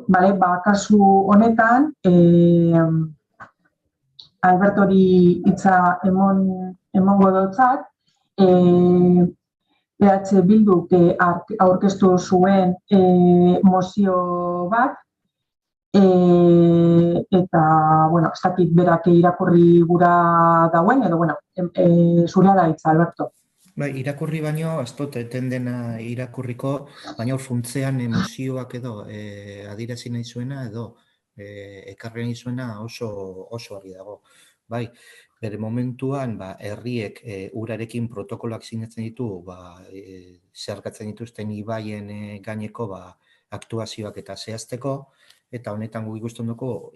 Speaker 1: Vale, kasu honetan, Albertori hitza emongo dotzat, EH Bilduk aurkeztu zuen mozio bat, eta, bueno, ez dakit berak irakurri gura dauen, edo, bueno, zurea da hitza, Alberto.
Speaker 2: Bai, irakurri baino, ez dut eten dena irakurriko, baina funtzean mozioak edo adierazi nahi zuena edo ekarri nahi zuena oso argi dago. Bai, bere momentuan herriek urarekin protokoloak sinatzen ditu, zeharkatzen dituzten ibaien gaineko aktuazioak eta zehazteko, eta honetan guk ikusten dugu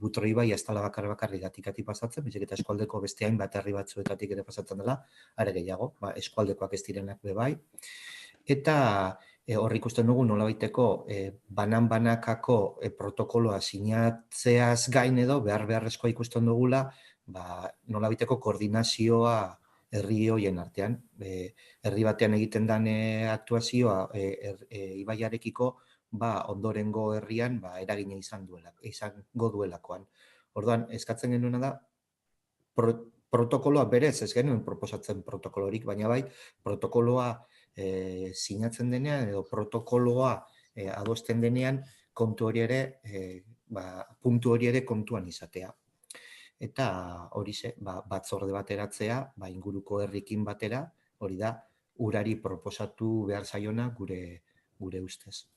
Speaker 2: Butro ibaia ez dela bakarrik gatik pasatzen, baizik eta eskualdeko beste hainbat herri batzuetatik ere pasatzen dela, are gehiago, eskualdekoak ez direnak be bai. Eta hor ikusten dugu nolabaiteko banan-banakako protokoloa sinatzeaz gain edo beharrezkoa ikusten dugula nolabaiteko koordinazioa herri hoien artean. Herri batean egiten den aktuazioa ibaiarekiko ondorengo herrian eragina izango duelakoan. Orduan, eskatzen genuena da protokoloa berez, ez genuen proposatzen protokolorik, baina bai, protokoloa sinatzen denean edo protokoloa adosten denean puntu hori ere kontuan izatea. Eta horixe, batzorde bat eratzea, inguruko herrikin batera, hori da, urari proposatu behar zaiona gure ustez.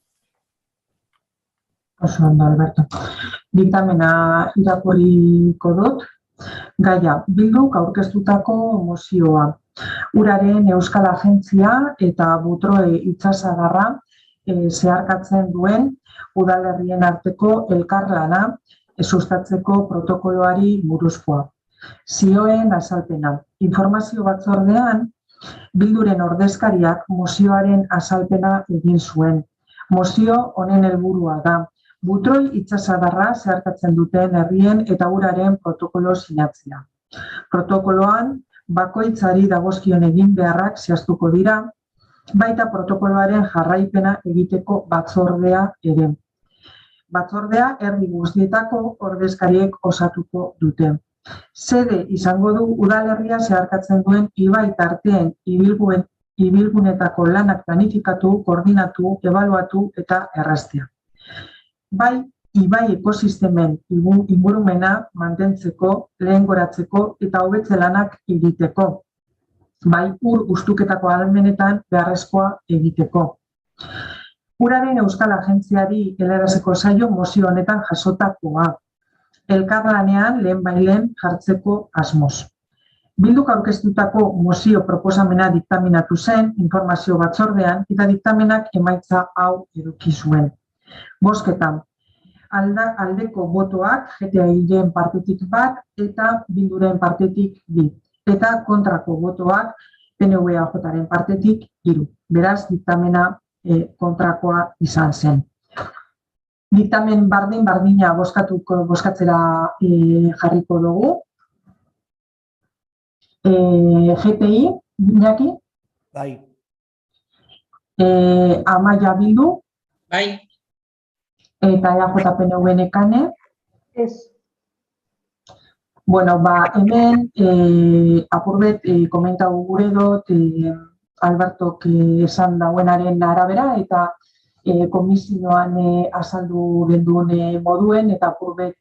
Speaker 1: Oso ondo, Alberto. Diktamena irakurriko dut. Gaia, Bilduk aurkeztutako mozioa. Uraren Euskal Agentzia eta Butroe itsasadarra zeharkatzen duen udalerrien arteko elkarlana sustatzeko protokoloari buruzkoa. Zioen azalpena. Informazio batzordean, Bilduren ordezkariak mozioaren azalpena egin zuen. Mozio honen helburua da. Butroi itsasadarra zeharkatzen duten herrien eta uraren protokolo sinatzea. Protokoloan, bakoitzari dagozkion egin beharrak zehaztuko dira, baita protokoloaren jarraipena egiteko batzordea ere. Batzordea herri guztietako ordezkariek osatuko dute. Sede izango du udalerria zeharkatzen duen ibai tarteen ibilgunetako lanak planifikatu, koordinatu, ebaluatu eta erraztea. Bai, ibai ekosistemen ingurumena mantentzeko, lehengoratzeko eta hobetze lanak egiteko. Bai, ur ustuketako ahalmenetan beharrezkoa egiteko. Uraren Euskal Agentziari helaraziko zaio mozio honetan jasotakoa. Elkarlanean lehen jartzeko asmoz. Bilduk aurkeztutako mozio proposamena diktaminatu zen informazio batzordean eta diktamenak emaitza hau eduki zuen. Bozketan, aldeko botoak GTI-en partetik 1 eta Bilduren partetik 2. Eta kontrako botoak PNV-AJaren partetik 3. Beraz, diktamena kontrakoa izan zen. Diktamen bardina bozkatzera jarriko dugu. GTI, Iñaki?
Speaker 6: Bai.
Speaker 1: Amaia Bildu?
Speaker 5: Bai.
Speaker 1: Eta EAJ PNV Nekane?
Speaker 7: Ez.
Speaker 1: Bueno, hemen apurbet komentau gure dut Albertok esan dauenaren arabera eta komisioan azaldu genduen moduen eta apurbet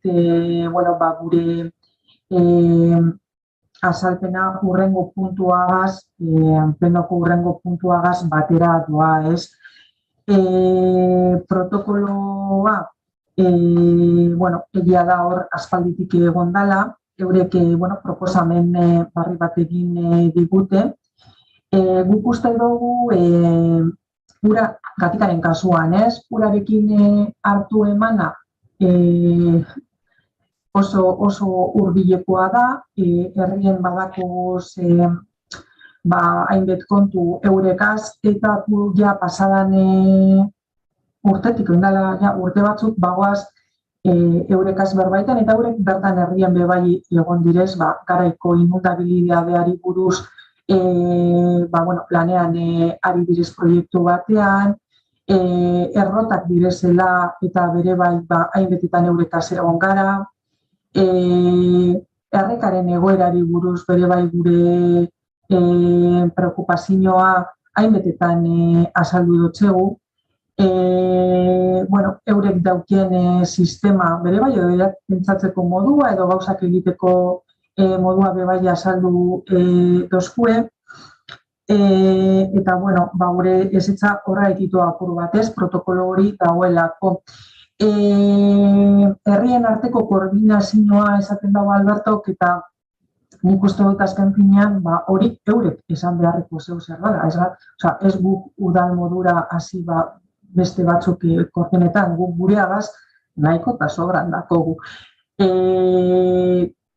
Speaker 1: gure azalpena urrengo puntuagaz, plenoko urrengo puntuagaz batera doa, ez? Protokoloa, egia da hor aspalditik egon dela, eurek proposamen barri bat egin digute. Guk uste dugu, ura, Gatikaren kasuan, ez? Urarekin hartu emana oso hurbilekoa da, herrien badakoz hainbet kontu eurekaz, eta ja pasadan urtetik, urte batzuk bagoaz eurekaz berbaitan, eta eurek bertan herrien bebai egon direz, garaiko inundabilidadeari buruz planean ari direz proiektu batean, errotak direzela eta bere bai hainbetetan eurekaz egon gara, errekaren egoerari buruz bere bai gure preokupazioa hainbetetan azaldu dotzegu. Eurek daukien sistema bere bai edo pentsatzeko modua edo gauzak egiteko modua bere bai azaldu dozkue. Eta, gure ezetza horra ekitu apur batez, protokolo hori dagoelako. Herrien arteko koordinazioa esaten dago Albertok eta nik uste dut azken finean hori eurek esan beharreko zeu zer dara. Ez guk udal modura hasi beste batzuk koordinetan, guk gureagaz nahiko eta sobran dakogu.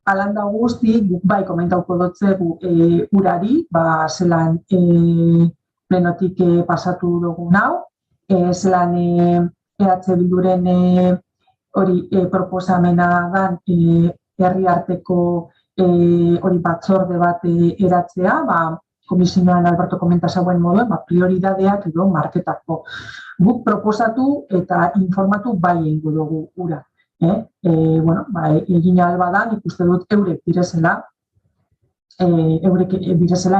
Speaker 1: Alanda guzti, guk bai komentauko dotzegu urari, zelan plenotik pasatu dugun hau, zelan EH Bilduren hori proposamena dan herri arteko hori batzorde bat eratzea, komisioan Alberto komenta zauen moduen, prioridadeak edo marketako. Guk proposatu eta informatu bai egingo dugu ura. Egin albadan ikuste dut eurek direzela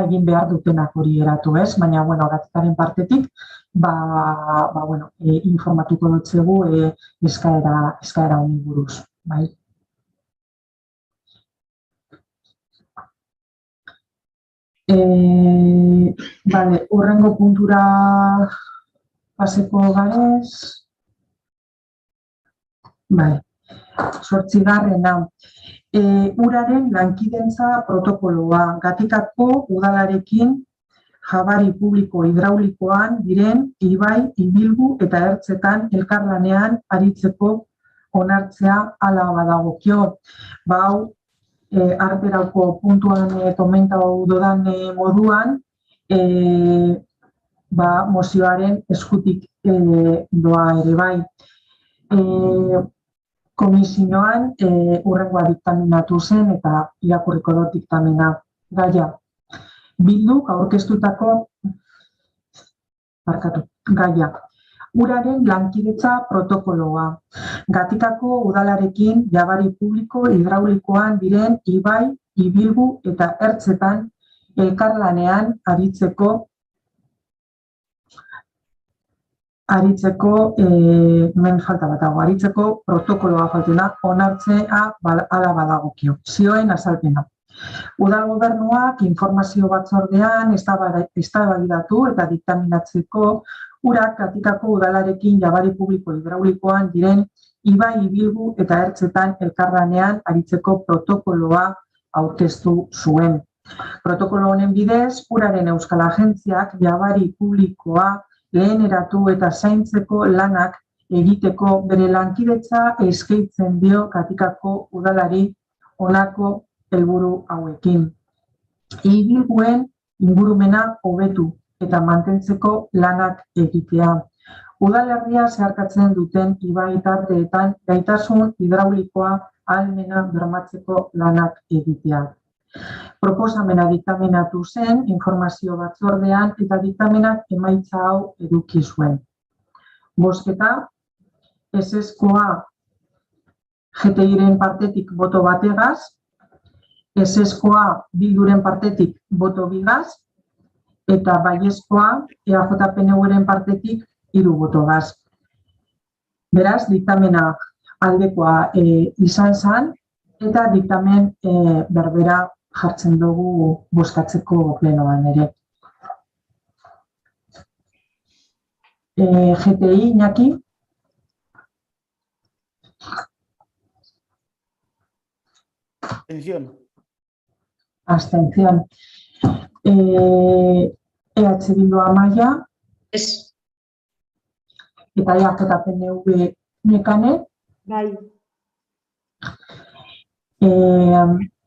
Speaker 1: egin behar dutenak hori eratu, ez? Baina, Gatikaren partetik, informatuko dutzegu eskaera honi buruz, bai? Urrengo puntura paseko garez. Bai, 8. Uraren lankidetza protokoloa, Gatikako udalarekin jabari publiko hidraulikoan diren ibai, ibilgu eta ertzetan elkarlanean aritzeko onartzea hala badagokio. Hau, arterauko puntuan komentau dodan moduan, mozioaren eskutik doa ere bai. Komisioan urrengoa diktaminatu zen eta irakurriko dut diktamena gaia. Bilduk aurkeztutako gaia. Uraren lankidetza protokoloa. Gatikako udalarekin jabari publiko hidraulikoan diren ibai, ibilgu eta ertzetan elkarlanean aritzeko aritzeko, hemen falta bat dago, aritzeko protokoloa faltena, onartzea ala badagokio, zioen azalpena. Udal gobernuak informazio batzordean eztabaidatu eta diktaminatzeko urak Gatikako udalarekin jabari publiko hidraulikoan diren ibai, ibilgu eta ertzetan elkarlanean aritzeko protokoloa aurkeztu zuen. Protokolo honen bidez, uraren euskal agentziak jabari publikoa leheneratu eta zaintzeko lanak egiteko bere lankidetza eskaintzen dio Gatikako udalari honako helburu hauekin. Ibilguen ingurumena hobetu eta mantentzeko lanak egitea. Udalerria zeharkatzen duten ibai tarteetan gaitasun hidraulikoa ahalmena bermatzeko lanak egitea. Proposamena diktamenatu zen informazio batzordean eta diktamenak emaitza hau eduki zuen. Bozketa, ezezkoa GTIren partetik boto bategaz, ezezkoa Bilduren partetik boto bigaz, eta baiezkoa EAJ-PNUren partetik 3 botogaz. Beraz, diktamena aldekoa izan zen, eta diktamen berbera jartzen dugu bozkatzeko plenoan ere. GTI, Iñaki?
Speaker 6: Abstención.
Speaker 1: Abstención. EH Bildu Amaia.
Speaker 5: Ez.
Speaker 1: Eta EAJ-PNV Nekane.
Speaker 7: Bai.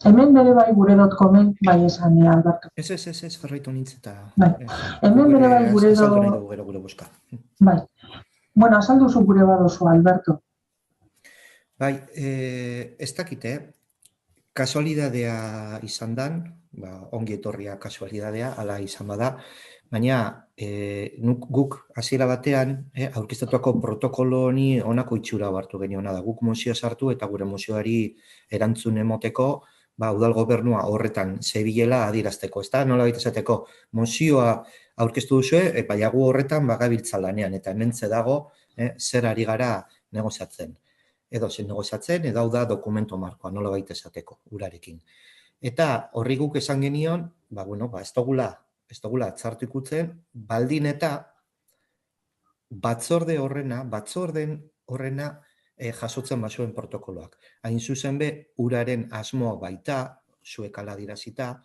Speaker 1: Hemen bere bai gure.comen bai esan Alberto.
Speaker 2: Ez, jarraitu nintz eta...
Speaker 1: Bai. Hemen bere bai gure
Speaker 2: Azaldu nahi dugu gero gure boska.
Speaker 1: Bai. Bueno, azalduzu gure badozu, Alberto.
Speaker 2: Bai, ez dakite, kasualidadea izan dan, ongi etorria kasualidadea, ala izan bada, baina guk hasiera batean aurkeztatuako protokolo honi honako itxura hartu geniona da. Guk mozioa sartu eta gure mozioari erantzun emoteko, udal gobernua horretan zebilela adierazteko, ez da, nolabait esateko, mozioa aurkeztu duzue, baina gu horretan bagabiltza lanean, eta hementze dago zer ari gara negoziatzen. Edo zen negoziatzen, edo da dokumento markoa, nolabait esateko, urarekin. Eta horri guk esan genion, ez dugula atzartu ikutzen, baldin eta batzorden horrena jasotzen bazuen protokoloak. Hain zuzen be, uraren asmoa baita, zuek ala dirazita,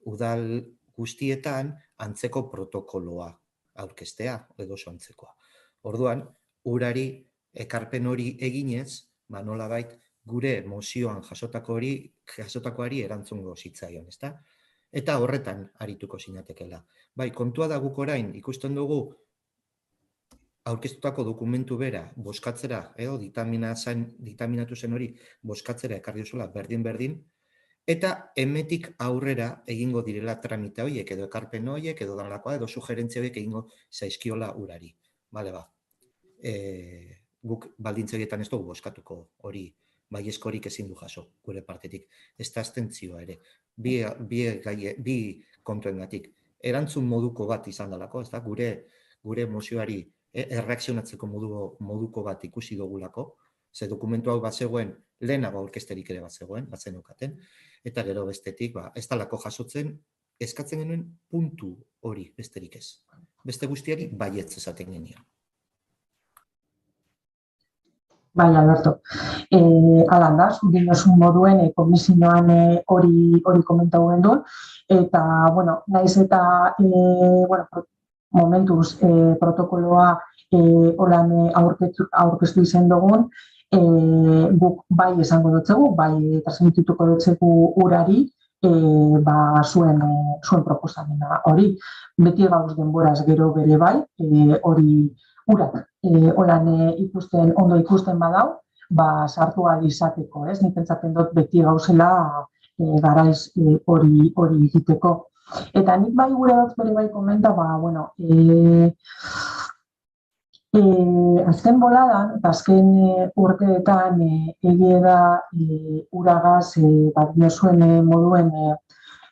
Speaker 2: udal guztietan antzeko protokoloa aurkeztea, edo oso antzekoa. Orduan, urari ekarpen hori eginez, nolabait gure mozioan jasotakoari erantzungo zitzaion, ezta? Eta horretan arituko zinatekela. Bai, kontua da guk orain ikusten dugu aurkeztutako dokumentu bera bozkatzera, edo diktaminatu zen hori bozkatzera ekarri duzula berdin-berdin, eta hemetik aurrera egingo direla tramite horiek, edo ekarpen horiek, edo danlakoa, edo sugerentzia horiek egingo zaizkiola urari. Bale, guk baldintzegietan ez dugu bozkatuko hori, baiezkorik ezin du jaso, gure partetik. Ez da abstentzioa ere, bi kontuengatik. Erantzun moduko bat izan dalako, ez da, gure mozioari erreakzionatzeko moduko bat ikusi dugulako, ze dokumentu hau bat zegoen, lehenago aurkezterik ere bat zegoen, bat zenukaten, eta gero bestetik, ez dalako jasotzen, eskatzen genuen puntu hori besterik ez. Beste guztiari baietz esaten genion.
Speaker 1: Bai, Alberto. Alan da, zudinosun moduen komisioan hori komentau genduen, eta, naiz eta, momentuz protokoloa holan aurkeztu izan dugun, guk bai esango dutzegu, bai transmitituko dutzegu urari, zuen proposamena hori. Beti gauz denboraz gero bere bai, hori urak holan ondo ikusten badau, sartu alizateko, ez? Nik pentsatzen dut beti gauzela garaiz hori egiteko. Eta nik bai gure dut bere bai komenta, azken boladan, eta azken urteetan egie da uragaz, diozuen moduen,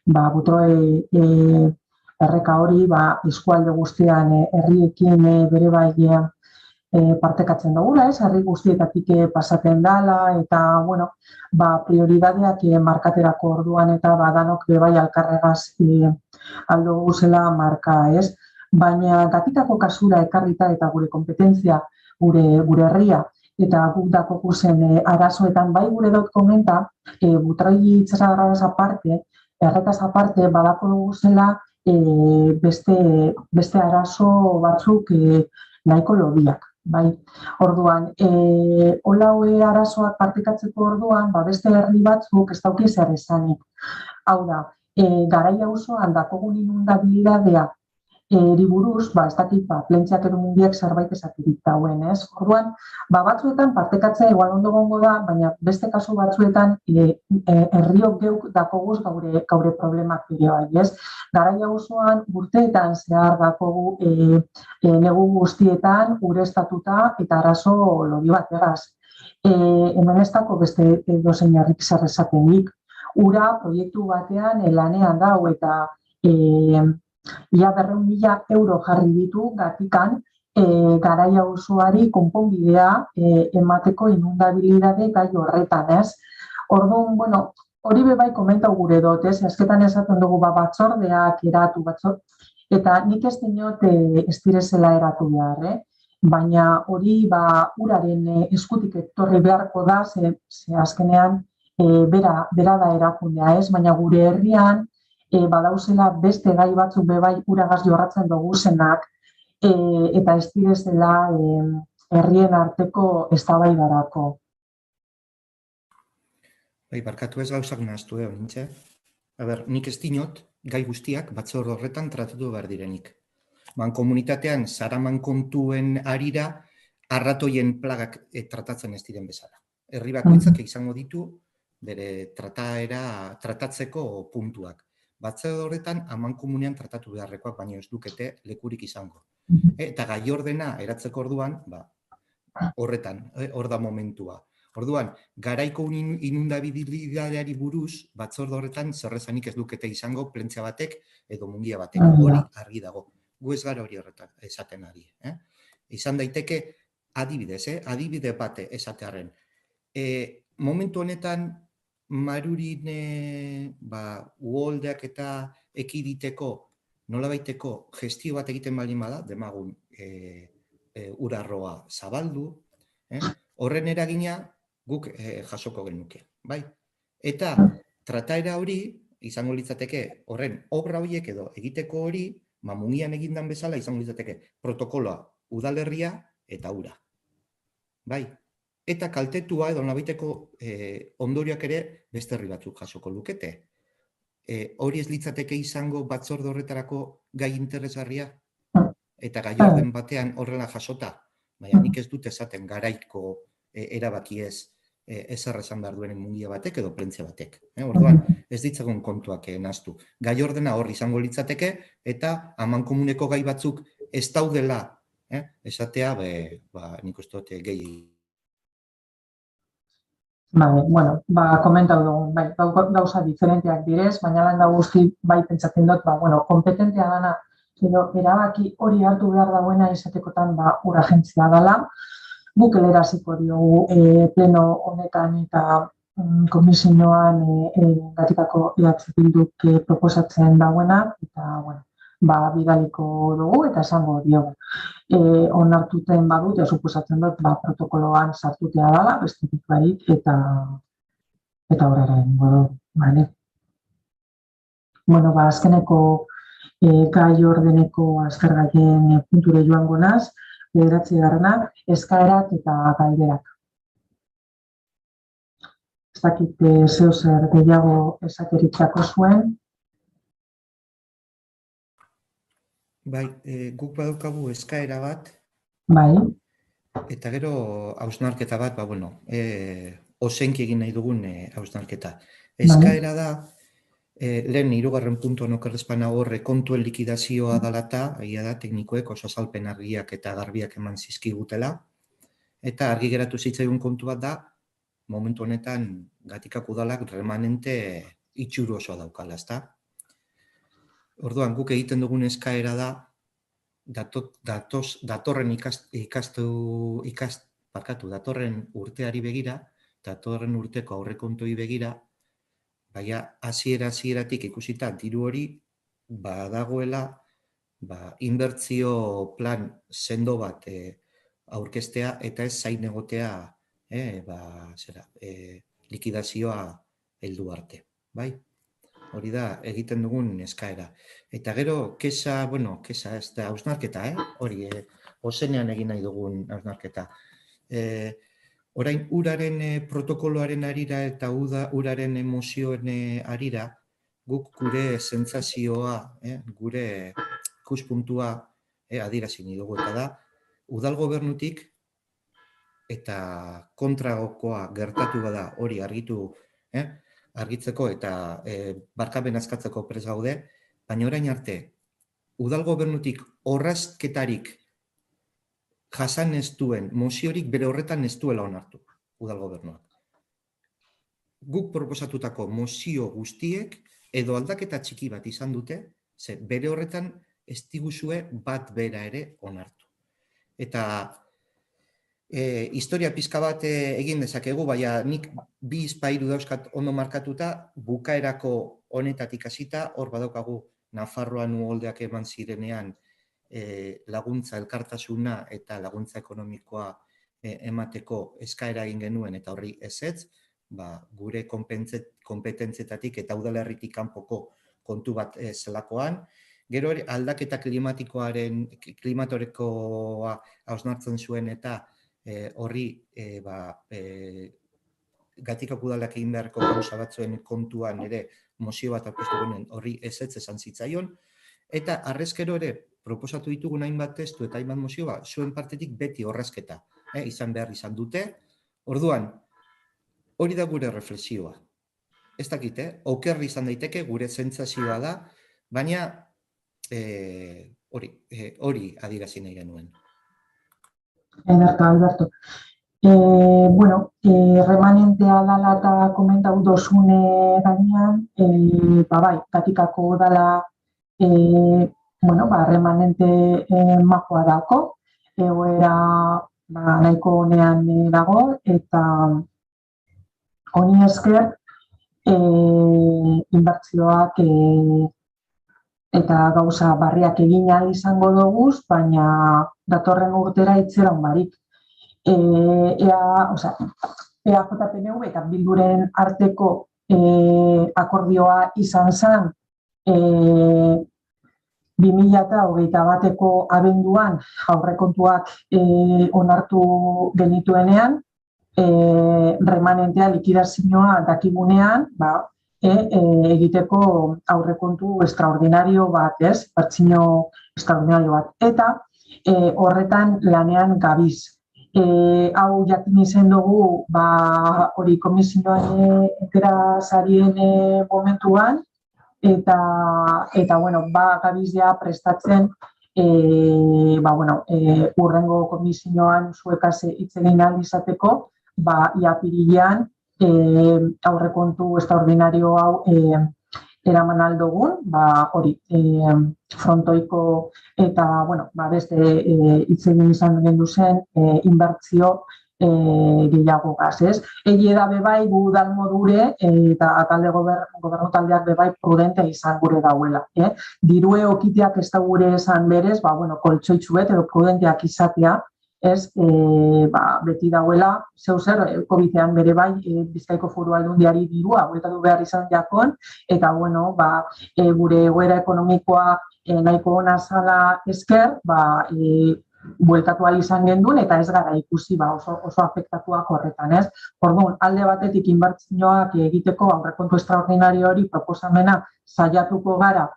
Speaker 1: butroe erreka hori eskualde guztian herriekin bere bai partekatzen dugula, herri guztietatik pasaten dala, eta, bueno, prioridadeak markaterako orduan, eta danok bebai alkarregaz aldo guzela marka, ez? Baina gatikako kasura ekarrita eta gure kompetentzia, gure herria, eta guk dako guzen arazoetan, bai gure dut komenta, butroi itxasagradaz aparte, erretaz aparte, badako guzela beste arazo batzuk nahiko lodiak. Bai, orduan, hola arazoak partekatzeko orduan, beste herri batzuk ez dauki zer esanik. Hau da, garaia osoan dakogun inundabilidadea buruz, ez dakit, plentziak edo mundiak zerbait esakirik dauen, ez? Orduan, batzuetan partekatzea igual ondo gongo da, baina beste kasu batzuetan herriok geuk dakoguz gaure problemak bide bai, ez? Garaia osoan urteetan zehar dakogu negu guztietan ureztatuta eta arazo lodi bat egaz. Hemen ez dako beste dozein herrik zer esatenik. Ura proiektu batean lanean dau eta ia 200.000 euro jarri ditu gatikan garaia osoari konponbidea emateko inundabilidade gai horretan, ez? Orduan, bueno, hori bebai komentau gure dut, ez? Azketan esaten dugu batzordeak eratu, eta nik ez dinot ez direzela eratu behar, baina hori uraren eskutik etorri beharko da, ze azkenean bera da erakundea, ez? Baina gure herrian badauzela beste gai batzuk bebai uragaz jorratzen dugu zenak eta ez direzela herrien arteko eztabaidarako.
Speaker 2: Barkatu ez gauzak nahaztu, nintxe. Nik ez dinot, gai guztiak batzorde horretan tratatu behar direnik. Komunitatean, zaraman kontuen arira, arratoien plagak tratatzen ez diren bezala. Herri bakoitzak izango ditu bere tratatzeko puntuak. Batzorde horretan, amankomunean tratatu beharrekoak, baina ez dukete lekurik izango. Eta gai ordena eratzeko orduan, horretan, hor da momentua. Orduan, garaiko inundabilidadeari buruz, batzorde horretan zerrezanik ez dukete izango plentzia batek edo mungia batek. Hori argi dago. Gu ez gara hori horretan esaten ari. Izan daiteke adibide bate esatearen. Momentu honetan, Marurin uholdeak eta ekiditeko nolabaiteko gestio bat egiten baldin bada, demagun urarroa zabaldu, horren eragina guk jasoko genuke. Eta trataera hori, izango litzateke horren obra horiek edo egiteko hori, mungian egindan bezala izango litzateke protokoloa udalerria eta ura. Eta kaltetua edo nolabaiteko ondorioak ere beste herri batzuk jasoko lukete. Hori ez litzateke izango batzorde horretarako gai interesgarria? Eta gai orden batean horrela jasota? Baina nik ez dut esaten garaiko erabaki ezer esan behar duen mungia batek edo plentzia batek. Orduan, ez ditzagun kontuak nahaztu. Gai ordena hor izango litzateke eta amankomuneko gai batzuk ez daudela esatea, nik uste dut gehi.
Speaker 1: Bueno, komentau dugu, gauza diferenteak direz, baina lan da guzti pentsatzen dut, kompetentea dana, erabaki hori hartu behar dauena izatekotan uragentzia dela. Guk eleraziko diogu pleno honetan eta komisioan gatikako bilduk proposatzen dauena, eta, bidaliko dugu eta esango diogu. Onartuten badut, suposatzen dut, protokoloan sartutea dela, bestetik barik, eta horrela ingo du. Bueno, azkeneko gai ordeneko aztergaien punture joango naz, 9. eskaerak eta galderak. Ez dakit zeo zer gehiago esakeritzako zuen.
Speaker 2: Guk badaukagu eskaera bat, eta gero hausnarketa bat, ozenki egin nahi dugun hausnarketa. Eskaera da, lehen 3. puntuan okerrezpana horre kontuen likidazioa dalata, egia da, teknikoek oso azalpen argiak eta garbiak eman zizkigutela, eta argi geratu zitzaigun kontu bat da, momentu honetan gatikak udalak remanente itxuru oso daukala, ezta? Orduan, guk egiten dugun eskaera da, datorren urteari begira, datorren urteko aurrekontoi begira, baina hasieratik ikusita diru hori badagoela inbertsio plan sendo bat aurkeztea eta ez zain egotea likidazioa heldu arte, bai? Hori da egiten dugun eskaera. Eta gero, kesa ez da hausnarketa, hori, ozenean egin nahi dugun hausnarketa. Orain, uraren protokoloaren arira eta uraren emozioen arira, guk gure sentsazioa, gure ikuspuntua adierazi nahi dugu, eta da, udal gobernutik eta kontragokoa gertatu bada hori argitzeko eta barkapen askatzeko prest gaude, baina orain arte, udal gobernutik orrazketarik jasan ez duen, moziorik bere horretan ez duela onartu, udal gobernuak. Guk proposatutako mozio guztiek edo aldaketa txiki bat izan dute, ze bere horretan ez diguzue bat bera ere onartu. Eta historia pizka bat egin dezakegu, baina nik 2 hiru dauzkat ondo markatuta, bukaerako honetatik hasita, hor badaukagu Nafarroan uholdeak eman zirenean laguntza elkartasuna eta laguntza ekonomikoa emateko eskaera egin genuen eta horri ezetz, gure konpetentzietatik eta udalerritik kanpoko kontu bat zelakoan. Gero aldaketa klimatorekoa hausnartzen zuen eta horri Gatikako udalak egin beharko gauza batzuen kontuan ere mozio bat aurkeztu genuen horri ezetz esan zitzaion, eta harrezkero ere proposatu ditugun hainbat testu eta hainbat mozioa zuen partetik beti horrezketa izan behar izan dute. Orduan, hori da gure reflexioa. Ez dakit, okerri izan daiteke gure sentsazioa da, baina hori adierazi nahi genuen.
Speaker 1: Alberto. Remanentea dala eta komentau dozune gainean, bai, Gatikako dala remanente majoa dako, egoera nahiko honean dago, eta honi esker inbertsioak eta gauza barriak egin ahal izango doguz, baina datorren urtera itzeran barik. EAJPNV eta Bilduren arteko akordioa izan zen 2021ko abenduan aurrekontuak onartu genituenean, remanentea likidazioa dakigunean, egiteko aurrekontu extraordinario bat, pertsino extraordinario bat. Eta horretan lanean gabiz. Hau jakin izen dugu, hori komisioan entera zarien momentuan, eta gabizia prestatzen urrengo komisioan zuekaz hitz egin ahal izateko, iapirilean aurrekontu extraordinario hau eraman aldogun, hori frontoiko eta beste hitz egin izan gendu zen inbertsio gehiago gaz. Egie da bebai gu udal modure eta talde gobernu taldeak bebai prudente izan gure dauela. Dirue okiteak ez da gure esan berez, koltsoitzuet edo prudenteak izatea, beti dauela, zeuzer, COVID-ean bere bai, Bizkaiko Foru Aldundiari dirua, bueltatu behar izan jakon, eta gure egoera ekonomikoa nahiko ona zala esker, bueltatu ahal izan gendun, eta ez gara ikusi oso afektatuak horretan, ez? Orduan, alde batetik inbertsioak egiteko aurrekontu extraordinario hori proposamena saiatuko gara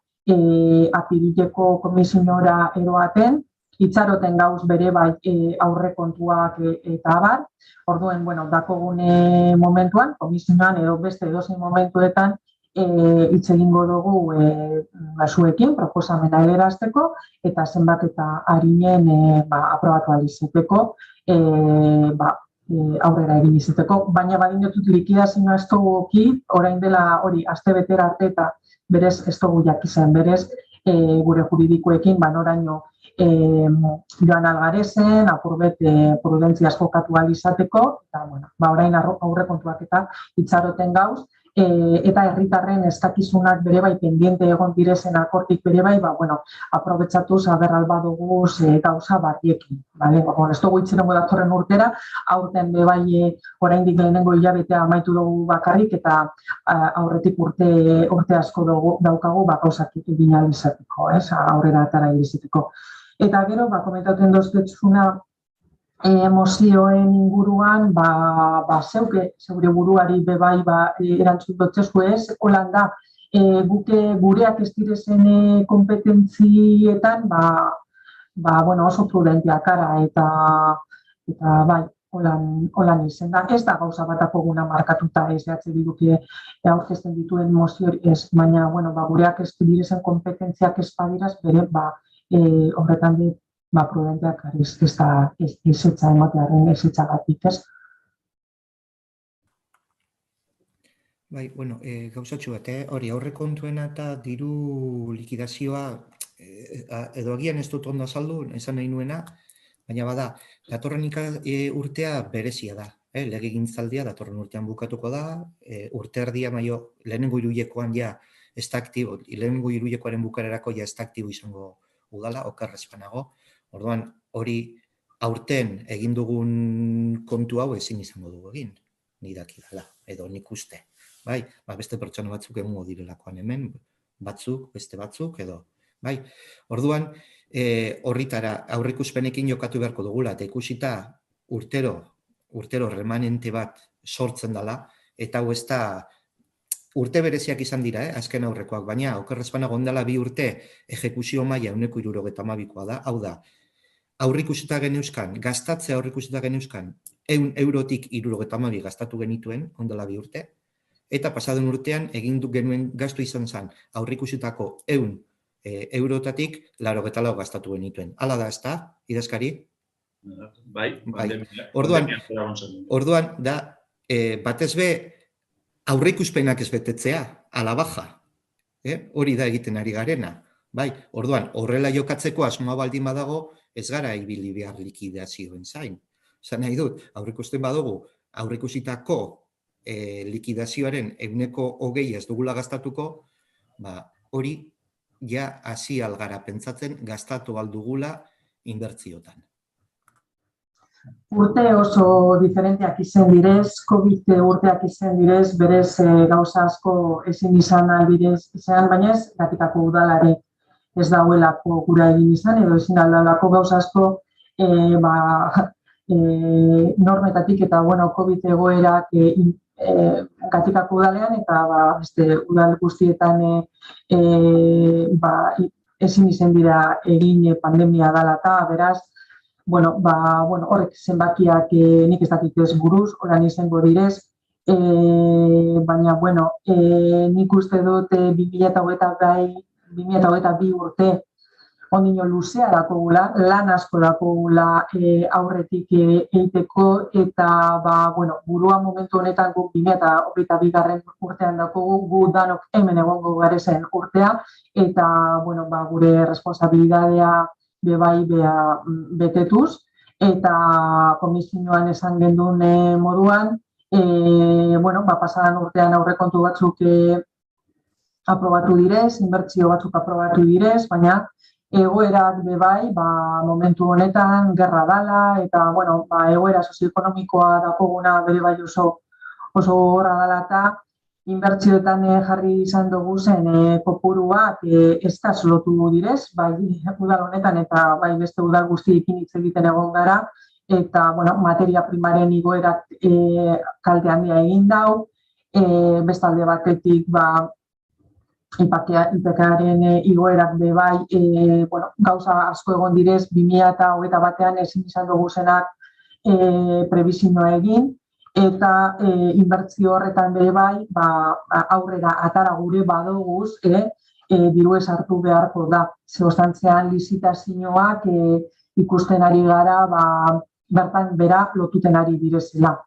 Speaker 1: apirileko komisionora eroaten, itxaroten gauz bere bai aurrekontuak eta abar. Orduen, dakogune momentuan, komisionan edo beste edozein momentuetan hitz egingo dugu zuekin, proposamena egerazteko, eta zenbat eta harinen aprobatu ahal izateko, aurrera egin izateko. Baina badinotut likidazioa ez dugu orain dela hori aste betera arte eta berez ez dugu jakizan, berez gure juridikoekin, noraino joan algarezen, apurbet prudentziaz jokatu ahal izateko, eta orain aurrekontuak eta itxaroten gauz, eta herritarren eskakizunak bere bai pendiente egon direzen akortik bere bai, aprobetsatuz aberral baduguz gauza barriekin. Ez dugu itxerengo datorren urtera, aurten bere bai oraindik lehenengo hilabetea amaitu dugu bakarrik, eta aurretik urte asko daukagu gauzak egin ahal izateko, aurrera atara izateko. Eta gero, komentatzen dozketzuna, emozioen inguruan, zeure buruari bebai erantzun dutzezu ez, holan da, gureak ez direzen kompetentzietan, oso prudenteak gara, eta bai, holan izen da. Ez da gauza batako guna markatuta ez duke aurkezten dituen emoziori ez, baina, gureak ez direzen kompetentziak ez badiraz, bere, horretan dit, prudenteak ezetza ematearen ezetzagatik, ez?
Speaker 2: Bai, gauzatxo bat, hori aurrekontuena eta diru likidazioa, edo agian ez dut ondo azaldu, esan nahi nuena, baina bada, datorren urtea berezia da, legegintzaldia datorren urtean bukatuko da, urte erdia lehenengo hiruhilekoan ja ez da aktibo, lehenengo hiruhilekoaren bukarerako ja ez da aktibo izango udala, okerrez banago. Orduan, hori aurten egin dugun kontu hau ezin izango dugu egin, nik dakidala, edo nik uste. Bai, beste pertsona batzuk egongo direlakoan hemen, batzuk, beste batzuk, edo. Bai, orduan, horritara aurreikuspenekin jokatu beharko dugula, eta ikusita urtero remanente bat sortzen dela, eta hau ez da urte bereziak izan dira, azken aurrekoak, baina okerrez banago ondala 2 urte ejekuzio maila 172koa da, hau da, aurrikusita geneuzkan, gastatzea aurrikusita geneuzkan, 100 eurotik 72 gastatu genituen, ondala 2 urte, eta pasaden urtean egin genuen gastu izan zen, aurrikusitako 100 eurotatik 84 gastatu genituen. Hala da, ez da, idazkari?
Speaker 3: Bai.
Speaker 2: Orduan, da, batez be, aurreikuspenak ez betetzea, ala baja. Hori da egiten ari garena. Bai, orduan, horrela jokatzeko asmoa baldin badago, ez gara ibili behar likidazioen zain. Zan nahi dut, aurreikusten badugu, aurreikusitako likidazioaren 120 ez dugula gastatuko, hori ja hasi algara pentsatzen gastatu aldugula inbertziotan.
Speaker 1: Urte oso diferenteak izan direz, COVID urteak izan direz, berez gauza asko ezin izan aldirez izan, baina ez gatikako udalare ez dauelako gura egin izan, edo ezin aldalako gauza asko normetatik eta COVID egoerak gatikako udalean eta beste udal guztietan ezin izan dira egin pandemia dela eta beraz, horrek zenbakiak nik ez dakit ez buruz, oran izango direz, baina, nik uste dut 2022 urte ondino luzea dakogula, lan asko dakogula aurretik eiteko, eta, burua momentu honetan guk 2022 urtean dakogu, gu danok hemen egongo garezen urtea, eta, gure responsabilidadea bebai betetuz, eta komisioan esan gendun moduan, pasadan urtean aurrekontu batzuk aprobatu direz, inbertsio batzuk aprobatu direz, baina egoerak bebai, momentu honetan gerra dala, eta egoera sozioekonomikoa dakoguna bere bai oso horra dala eta inbertsioetan jarri izan dugu zen kopuruak eskaz lotu direz, bai udal honetan eta bai beste udal guztiekin hitz egiten egon gara, eta materia primaren igoerak kalte handia egin dau, bestalde batetik IPK-aren igoerak bebai gauza asko egon direz 2021 ezin izan dugu zenak prebizioa egin, eta inbertsio horretan bebai aurrera atara gure badoguz, diru ez hartu beharko da. Zehostantzean lizitazioak ikusten ari gara bertan bera lotuten ari direzela.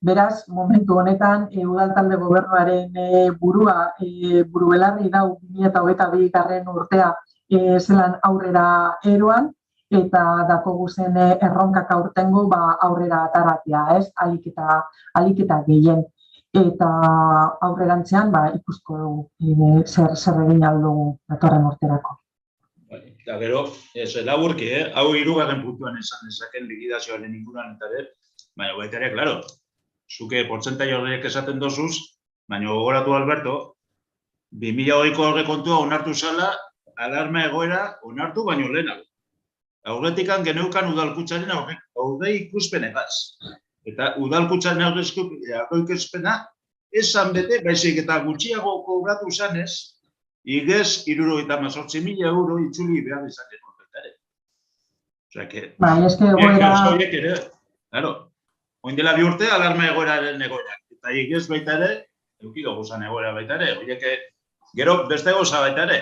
Speaker 1: Beraz, momentu honetan, udaltalde gobernuaren buru belarri dau 2022 urtea zelan aurrera eroan, eta dako guzen erronkak aurtengo aurrera ataratea, ez? Alik eta gehien. Eta aurrerantzean ikusko dugu zer egin aldugu datorren urterako.
Speaker 3: Eta gero, laburki, hau 3. puntuan esan dezaken likidazioaren inguruan eta baina baita ere, klaro, zuke portzentai horrek esaten dozuz, baina gogoratu Alberto, 2020ko aurrekontua onartu zala, alarma egoera onartu baino lehenago. Aurretikan geneukan udalkutzaren aurre ikuspenegaz. Eta udalkutzaren aurre ikuspena esan bete, baizik eta gutxiago kobratu zanez, igez 78.000 euro itzuli behar izan genuen baita ere. Osea, que...
Speaker 1: eske egoera...
Speaker 3: Claro, oin dela 2 urte alarma egoeraren egoera. Eta igez baita ere, eukido guzan egoera baita ere. Oiek, gero beste goza baita ere.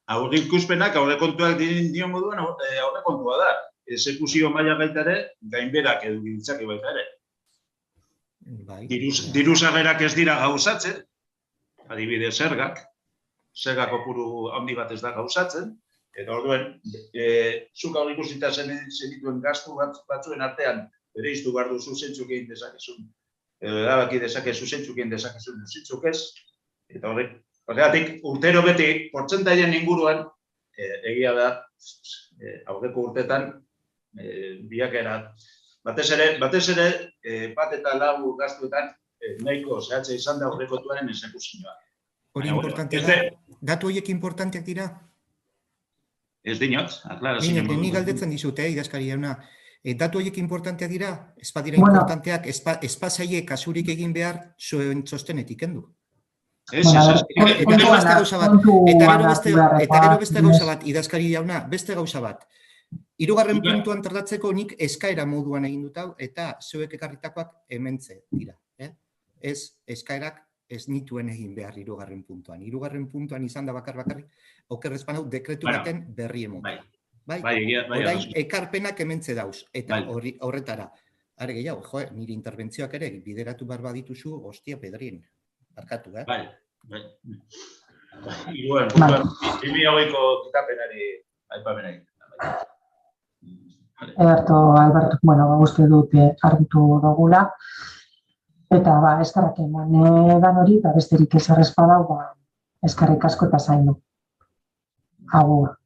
Speaker 3: Aurre ikuspenak, aurrekontuak dion moduan aurrekontua da. Exekuzio maila baita ere, gainberak edu ditzake baita ere. Diruzagerak ez dira gauzatzen, adibidez zergak kopuru handi bat ez da gauzatzen, eta orduen, zuk aurre ikusita zenituen gastu batzuen artean, bere iztu behar duzu zentzuk egin dezakezun, erabaki dezakezu zentzuk egin dezakezun zentzuk ez, eta horregatik urtero beti portzentaien inguruan, egia da, aurreko urtetan, biakera, batez ere, bat eta lau gastuetan, nahiko zehatza izan da aurrekontuaren exekuzioa.
Speaker 2: Hori importantea da? Datu horiek importanteak dira?
Speaker 3: Ez dinot, aklarazio.
Speaker 2: Ni galdetzen dizut, idazkari jauna. Datu horiek importanteak dira? Ez badira importanteak, ez pasaie kasurik egin behar zuen txostenetik kendu. Eta gero beste gauza bat, idazkari jauna, beste gauza bat. 3. puntuan tratatzeko nik eskaera moduan egin dut hau, eta zeuek ekarritakoak hementze dira. Ez eskaerak ez nituen egin behar 3. puntuan. 3. puntuan izan da bakarrik, okerrez panau dekretu baten berri emon. Orain ekarpenak hementze dauz, eta horretara. Are gehiago, nire interbentzioak ere bideratu behar badituzu, hostia pedrien. Barkatu,
Speaker 3: Bai. 2020ko kitapenari aipabenari.
Speaker 1: Alberto, uste dut argitu dugula. Eta eskarrak eman edan hori, eta besterik ez errezpadau, eskarrik asko eta zainu. Agur.